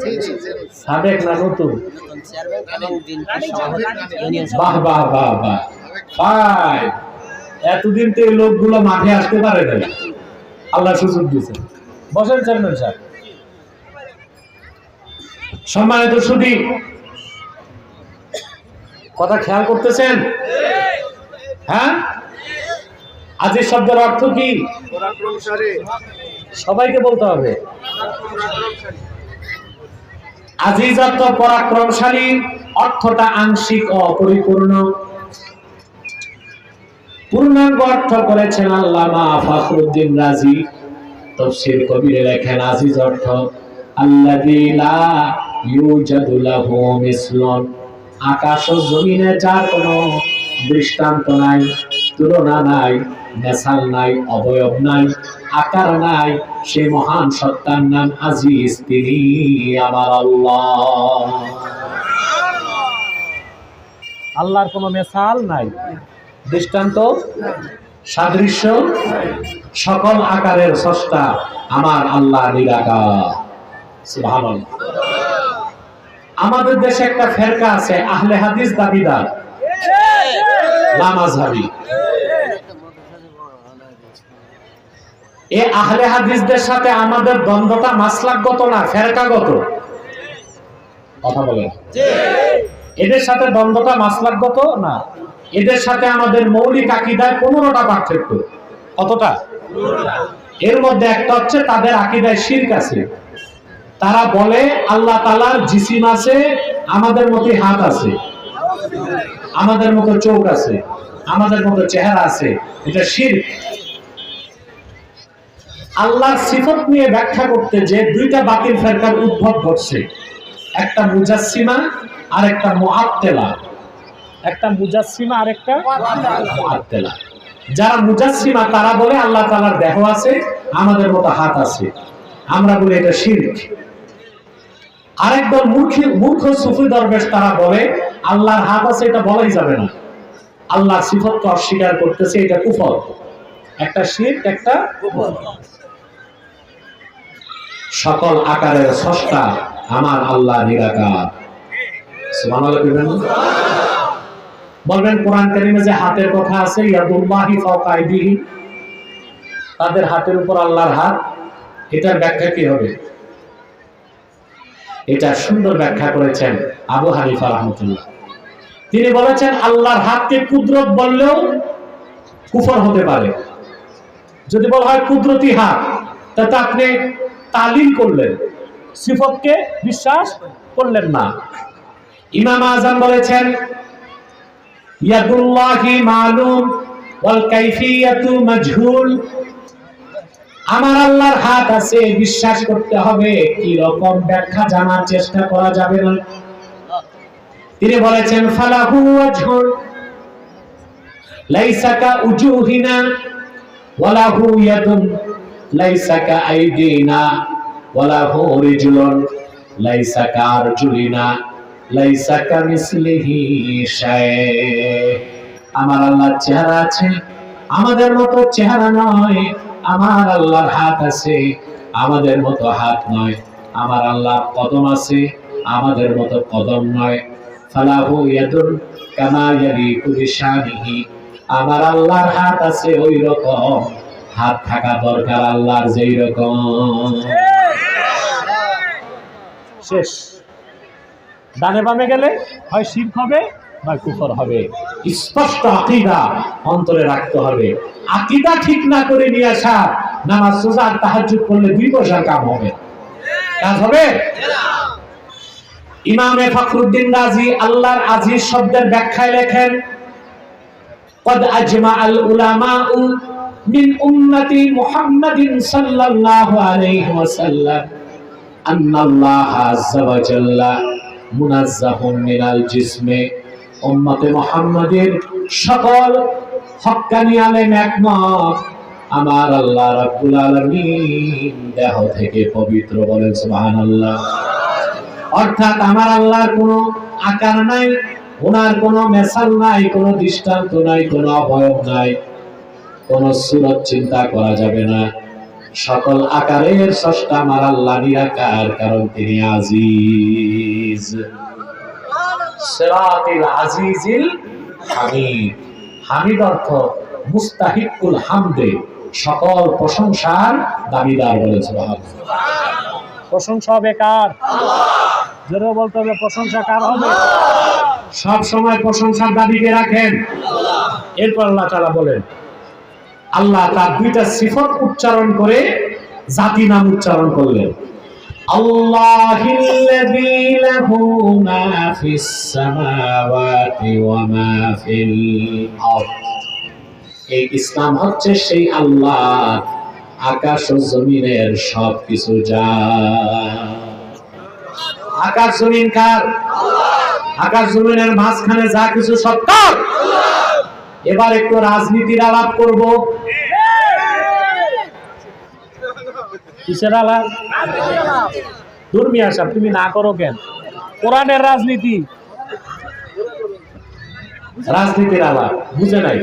সাবেক না নতুন? বাহ বাহ বাহ বাহ, ফাইন। এতদিন তো এই লোকগুলো মাঠে আসতে পারে না, আল্লাহ সুযোগ দিয়েছে। বসেন চেয়ারম্যান সাহেব। সম্মানিত সুধী, কথা খেয়াল করতেছেন? হ্যাঁ, আজিজ শব্দের অর্থ কি? সবাইকে বলতে হবে। আজিজ অর্থ পরাক্রমশালী, অর্থটা আংশিক ও অপরিপূর্ণ। পূর্ণাঙ্গ অর্থ করেছেন আল্লামা ফখরুদ্দীন রাজি। তাফসীর কবিরে লেখেন আজিজ অর্থ আল্লাযী লা ইউজাদু লাহু মিসলুন, আকাশ ও জমিনে যার কোনো দৃষ্টান্ত নাই, তুলনা নাই, মেসাল নাই, অবয়ব নাই, আকার নাই, সেই মহান সত্তার নাম আজিজ, তিনি আমার আল্লাহ। আল্লাহর কোনো মেসাল নাই, দৃষ্টান্ত, সাদৃশ্য, সকল আকারের স্রষ্টা আমার আল্লাহ নিরাকার। সুবহানাল্লাহ। আমাদের দেশে একটা ফেরকা আছে আহলে হাদিস দাবিদার, লামাযহাবী। এই আহলে হাদিসদের সাথে আমাদের দ্বন্দ্বটা মাসলাকগত না, ফেরকাগত। কথা বলেন। এদের সাথে দ্বন্দ্বটা মাসলাকগত না, এদের সাথে আমাদের মৌলিক আকীদায় 15টা পার্থক্য। কতটা? এর মধ্যে একটা হচ্ছে তাদের আকীদায় শিরক আছে। তারা বলে আল্লাহ তাআলার জিসিম আছে, আমাদের মতই হাত আছে, আমাদের মতো চোখ আছে, আমাদের মতো চেহারা আছে, এটা শিরক। আল্লাহর সিফত নিয়ে ব্যাখ্যা করতে যে দুইটা বাতিল ফেরকার উদ্ভব ঘটছে, একটা মুজাসসিমা আর একটা মুআত্তিলা। একটা মুজাসসিমা আর একটা মুআত্তিলা। যারা মুজাসসিমা তারা বলে আল্লাহ তাআলার দেহ আছে, আমাদের মতো হাত আছে, আমরা বলি এটা শিরক। আরেকদল মূর্খ সুফি দরবেশ তারা বলে আল্লাহর হাত আছে, এটা বলাই যাবে না, আল্লাহর সিফতকে অস্বীকার করতেছে, এটা কুফর। একটা শিরক, একটা কুফর। সকল আকারের স্রষ্টা আমার আল্লাহ নিরাকার। সুবহানাল্লাহ। বলবেন কোরআন কারীমে যে হাতের কথা আছে, ইয়াদুল্লাহি ফাওকা আইদিহিম, তাদের হাতের উপর আল্লাহর হাত, এটার ব্যাখ্যা কি হবে? এটা সুন্দর ব্যাখ্যা করেছেন আবু হানিফা রাহমাতুল্লাহ। তিনি বলেছেন আল্লাহর হাতকে কুদরত বললেও কুফর হতে পারে। যদি বলা হয় কুদরতি হাত, তাতে আপনি তালিল করলেন, সিফতকে বিশ্বাস করলেন না। ইমাম আযম বলেছেন ইয়াদুল্লাহি মালুম ওয়াল কাইফিয়াতু মাজহুল, আমার আল্লাহর হাত আছে, বিশ্বাস করতে হবে, কি রকম ব্যাখ্যা জানার চেষ্টা করা যাবে না। তিনি বলেছেন ফালাহু ওয়াজহুন লাইসা কা উজুহিনা ওয়ালাহু ইয়াদুন লাইসা কা আইদিনা ওয়ালাহু রিজলুন লাইসা কা আরজুলিনা লাইসা কা মিসলিহি শাই। আমার আল্লাহর চেহারা আছে, আমাদের মতো চেহারা নয়। আমার আল্লাহর হাত আছে, আমাদের মতো হাত নয়। আমার আল্লাহর কদম আছে, আমাদের মতো কদম নয়। ফালাহু ইয়াদুন কামা ইয়ালিকু বিশানিহি, আমার আল্লাহর হাত আছে ওই রকম, হাত থাকা দরকার আল্লাহর যেই রকম। শেষ। ডানে বামে গেলে হয় শিরক হবে বা কুফর হবে। স্পষ্ট আকীদা অন্তরে রাখতে হবে। আকীদা ঠিক না করে নিয়ে আসা নামাজ রোজা আর তাহাজ্জুদ করলে 2 পয়সার কাম হবে, কাজ হবে। ইমামে ফখরুদ্দিন রাজি আল্লাহর আজিজ শব্দের ব্যাখ্যায় লেখেন, قد أجمع العلماء من أمة محمد صلى الله عليه وسلم أن الله عز وجل منزه من الجسم। উম্মতে মুহাম্মাদের সকল হক্কানি আলেম একমত, আমার আল্লাহ রাব্বুল আলামিন দেহ থেকে পবিত্র, বলেন সুবহানাল্লাহ। অর্থাৎ আমার আল্লাহর কোনো আকার নাই, ওনার কোনো মেসাল নাই, কোনো দৃষ্টান্ত নাই, কোনো অবয়ব নাই, কোনো সূরত চিন্তা করা যাবে না। সকল আকারের স্রষ্টা আমার আল্লাহ নিরাকার, কারণ তিনি আজিজ। সিরাতিল আজিজিল হামিদ। হামিদ অর্থ মুস্তাহিকুল হামদে, সকল প্রশংসার দাবিদার, বলে সুবহানাল্লাহ। প্রশংসা হবে কার? আল্লাহ। জোরে বলতে হবে, প্রশংসা কার হবে? সব সময় প্রশংসার দাবিকে রাখেন আল্লাহ। এরপর আল্লাহ তাআলা বলেন, আল্লাহ তার 2টা সিফত উচ্চারণ করে জাতি নাম উচ্চারণ করলেন। আল্লাহিল্লাযী লাহু মা ফিস সামাওয়াতি ওয়া মা ফিল আরদ। এই ইসলাম হচ্ছে সেই আল্লাহ, আকাশ ও জমিনের সবকিছু যা। আকাশ জমিন কার? আল্লাহ। আকাশ জমিনের মাঝখানে যা কিছু সব কার? আল্লাহ। এবার একটু রাজনীতির আলাপ করব। কিসের আলাপ? দুর্মিয়া সাহেব, তুমি না করো কেন? কোরআনের রাজনীতি, রাজনীতির আলাপ বুঝে নাই?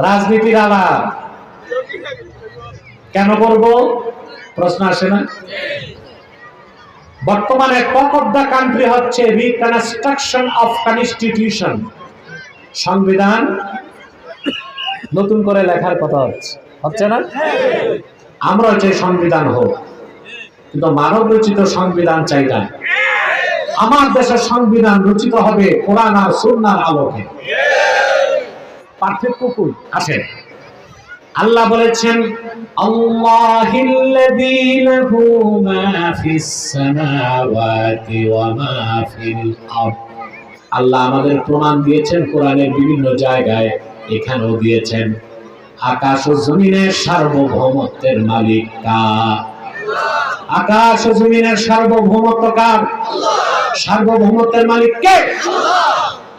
রাজনীতির আলাপ কেন করব? প্রশ্ন আসে না? বর্তমানে টক অফ দ্য কান্ট্রি হচ্ছে রিকনস্ট্রাকশন অফ কনস্টিটিউশন। সংবিধান নতুন করে লেখার কথা হচ্ছে না? আমরা চাই সংবিধান হোক, কিন্তু মানব রচিত সংবিধান চাই না। আমার দেশের সংবিধান রচিত হবে কোরআন আর সুন্নাহর আলোকে। পার্থক্য কই আসে? আল্লাহ বলেছেন, আল্লাহিল্লাযী লাহু মা ফিস সামাওয়াতি ওয়া মা ফিল আরদ। আল্লাহ আমাদের প্রমাণ দিয়েছেন কোরআনের বিভিন্ন জায়গায়, এখানেও দিয়েছেন। আকাশ ও জমিনের সার্বভৌমত্বের মালিক কার? আল্লাহ। আকাশ ও জমিনের সার্বভৌমত্ব কার? আল্লাহ। সার্বভৌমত্বের মালিক কে? আল্লাহ।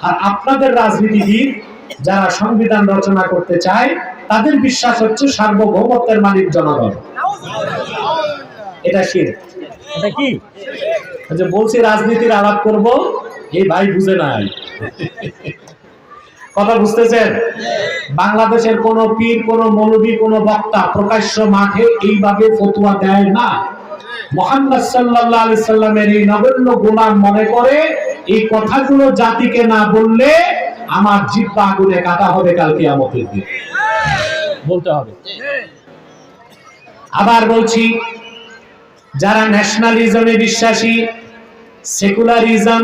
আর আপনাদের রাজনীতিবিদ যারা সংবিধান রচনা করতে চায়, তাদের বিশ্বাস হচ্ছে সার্বভৌমত্বের মালিক জনগণ। এটা শিরক। এটা কি? যে বলছি রাজনীতির আলাপ করব, এই ভাই বুঝে নাই। কথা বুঝতেছেন? বাংলাদেশের কোন পীর, কোন মৌলবী, কোন বক্তা প্রকাশ্য মাঠে এইভাবে ফতোয়া দেয় না। মুহাম্মদ সাল্লাল্লাহু আলাইহি সাল্লামের এই নগণ্য গোলাম মনে করে এই কথাগুলো জাতিকে না বললে আমার জিহ্বা আগুনে কাটা হবে কাল কিয়ামতের দিন। বলতে হবে। আবার বলছি, যারা ন্যাশনালিজমে বিশ্বাসী, secularism,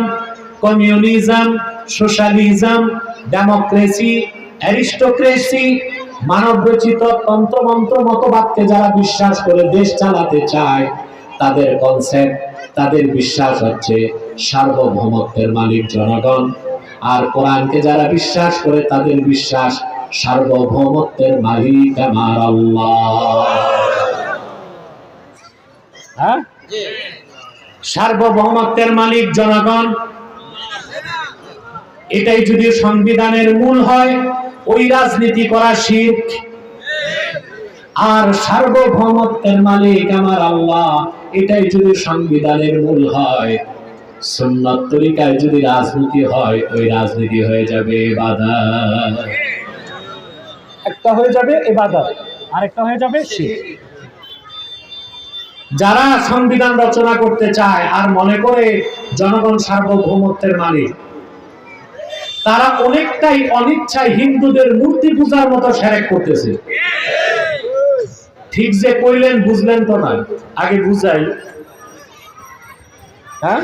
communism, socialism, democracy, aristocracy, মানব রচিত তন্ত্রমন্ত্র মতবাদকে যারা বিশ্বাস করে দেশ চালাতে চায়, তাদের কনসেপ্ট, তাদের বিশ্বাস হচ্ছে সার্বভৌমত্বের মালিক জনগণ। আর কোরআনকে যারা বিশ্বাস করে, তাদের বিশ্বাস সার্বভৌমত্বের মালিক আমার আল্লাহ। হ্যাঁ, সার্বভৌমত্বের মালিক জনগণ, এটাই যদি সংবিধানের মূল হয়, ওই রাজনীতি করা শিরক। আর সার্বভৌমত্বের মালিক আমার আল্লাহ, এটাই যদি সংবিধানের মূল হয়, সুন্নাত তরিকায় যদি রাজনীতি হয়, ওই রাজনীতি হয়ে যাবে ইবাদত। একটা হয়ে যাবে ইবাদত, আরেকটা হয়ে যাবে শিরক। যারা সংবিধান রচনা করতে চায় আর মনে করে জনগণ সার্বভৌমত্বের মালিক, তারা অনেকটাই অনিচ্ছায় হিন্দুদের মূর্তি পূজার মতো সেরেক করতেছে। ঠিক যে কইলেন বুঝলেন তো না, আগে বুঝাই। হ্যাঁ,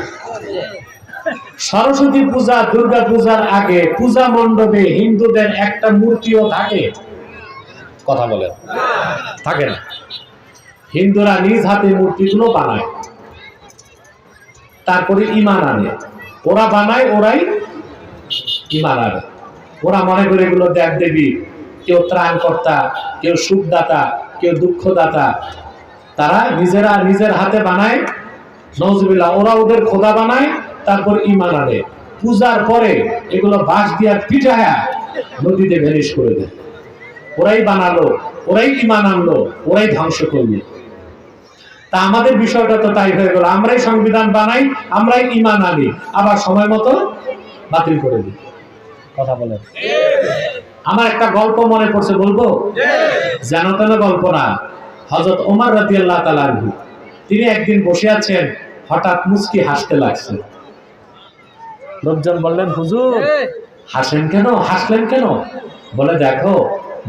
সরস্বতী পূজা দুর্গা পূজার আগে পূজা মণ্ডপে হিন্দুদের একটা মূর্তিও থাকে? কথা বলেন, থাকে না। হিন্দুরা নিজ হাতে মূর্তিগুলো বানায়, তারপরে ইমান আনে। ওরা বানায়, ওরাই ইমান আনে। ওরা মনে করে এগুলো দেব দেবী, কেউ ত্রাণকর্তা, কেউ সুখদাতা, কেউ দুঃখদাতা। তারা নিজেরা নিজের হাতে বানায়, নওজুবিল্লাহ। ওরা ওদের খোদা বানায়, তারপর ইমান আনে। পূজার পরে এগুলো বাঁশ দিয়া পিটায়া নদীতে ভ্যানিশ করে দেয়। ওরাই বানালো, ওরাই ইমান আনলো, ওরাই ধ্বংস করলো। তা আমাদের বিষয়টা তো তাই হয়ে গেল, আমরাই সংবিধান বানাই, আমরাই ইমান আনি, আবার সময় মতো বাতিল করে দিই। কথা বলেন। আমার একটা গল্প মনে পড়ছে, বলবো? যেন তেন গল্প না। হযরত ওমর রাদিয়াল্লাহু তাআলা আনহু, তিনি একদিন বসে আছেন, হঠাৎ মুচকি হাসতে লাগছে। লোকজন বললেন, হুজুর হাসেন কেন, হাসলেন কেন? বলে, দেখো,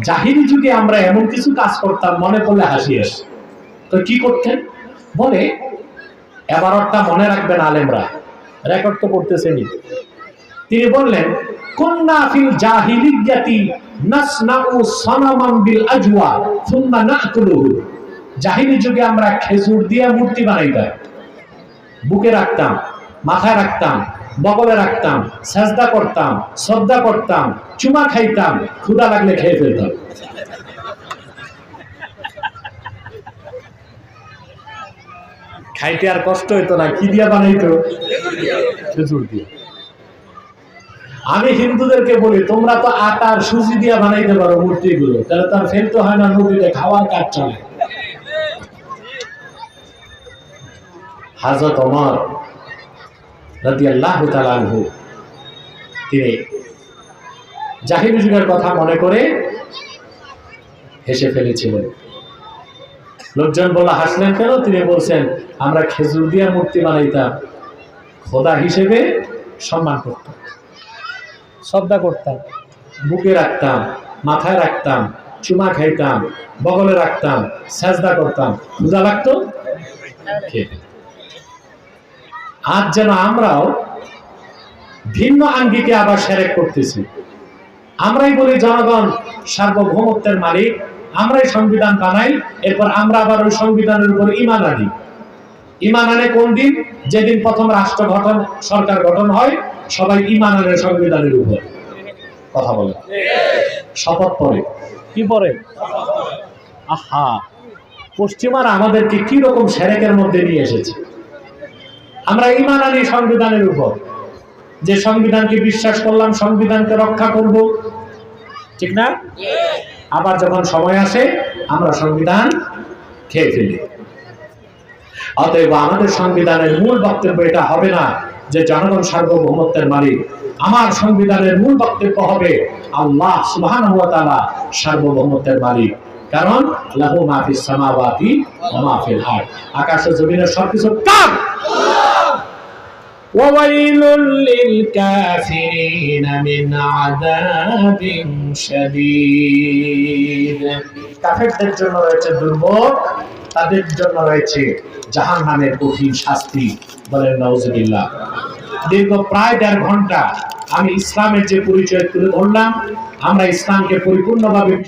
জাহিলি যুগে আমরা এমন কিছু কাজ করতাম, মনে পড়লে হাসি আসে। তো কি করতেন? বলে, এবারটা মনে রাখবেন আলেমরা, রেকর্ড তো করতেছেনই। তিনি বললেন, কুন্না ফিল জাহিলিয়াতি নাসনাউ সানামান বিল আজওয়া সুম্মা নাকুলুহু। জাহিলি যুগে আমরা খেজুর দিয়ে মূর্তি বানাইতাম, বুকে রাখতাম, মাথায় রাখতাম, বগলে রাখতাম, সাজদা করতাম, শ্রদ্ধা করতাম, চুমা খাইতাম, ক্ষুধা লাগলে খেয়ে ফেলতাম। খাইতে আর কষ্ট হইতো না, কি দিয়া বানাইতো? খেজুর দিয়ে। আমি হিন্দুদেরকে বলি, তোমরা তো আটার সুজি দিয়া বানাইতে পারো মূর্তিগুলো, তাহলে তার ফেলতে হয় না নদীতে, খাওয়ার কাজ চলে। হযরত ওমর রাদিয়াল্লাহু তাআলা আনহু, তিনি জাহিলি যুগের কথা মনে করে হেসে ফেলেছিলেন। লোকজন বলল, হাসলেন কেন? তিনি বলছেন, আমরা খেজুর দিয়ে মূর্তি বানাইতাম, খোদা হিসেবে সম্মান করতাম, শ্রদ্ধা করতাম, বুকে রাখতাম, মাথায় রাখতাম, চুমা খাইতাম, বগলে রাখতাম, সাজদা করতাম, ক্ষুধা লাগতো খেতে। আজ যেন আমরাও ভিন্ন আঙ্গিকে আবার সেরেক করতেছি। আমরাই বলি জনগণ সার্বভৌমত্বের মালিক, আমরাই সংবিধান বানাই, এরপর আমরা আবার ওই সংবিধানের উপর ইমান আনি। ইমান আনে কোন দিন? যেদিন প্রথম রাষ্ট্র গঠন, সরকার গঠন হয়, সবাই ইমান আনে সংবিধানের উপর। কথা বলে, শপথ পরে। কি পরে? আহা, পশ্চিমারা আমাদেরকে কি রকম সেরেকের মধ্যে নিয়ে এসেছে। আমরা ইমান আনি সংবিধানের উপর, যে সংবিধানকে বিশ্বাস করলাম, সংবিধানকে রক্ষা করব, ঠিক না? আবার যখন সময় আসে, আমরা সংবিধান খেয়ে ফেলি। অতএব আমাদের সংবিধানের মূল বক্তব্য এটা হবে না যে জনগণ সার্বভৌমত্বের মালিক। আমার সংবিধানের মূল বক্তব্য হবে আল্লাহ সুবহানাহু ওয়া তাআলা সার্বভৌমত্বের মালিক। কারণ লাহু মা ফিস সামাওয়াতি ওয়া মা ফিল আরদ, আকাশ ও জমিনের সবকিছু কার। ওয়াইলুল লিল কাফিরিনা মিন আযাবিন শাদীদ, কাফেরদের জন্য রয়েছে দুর্ভোগ, তাদের জন্য রয়েছে জাহান্নামের কঠিন শাস্তি। বলেন নাউজুবিল্লাহ। দীর্ঘ প্রায় 1.5 ঘন্টা আমি ইসলামের যে পরিচয় তুলে ধরলাম, আমরা ইসলামকে পরিপূর্ণভাবে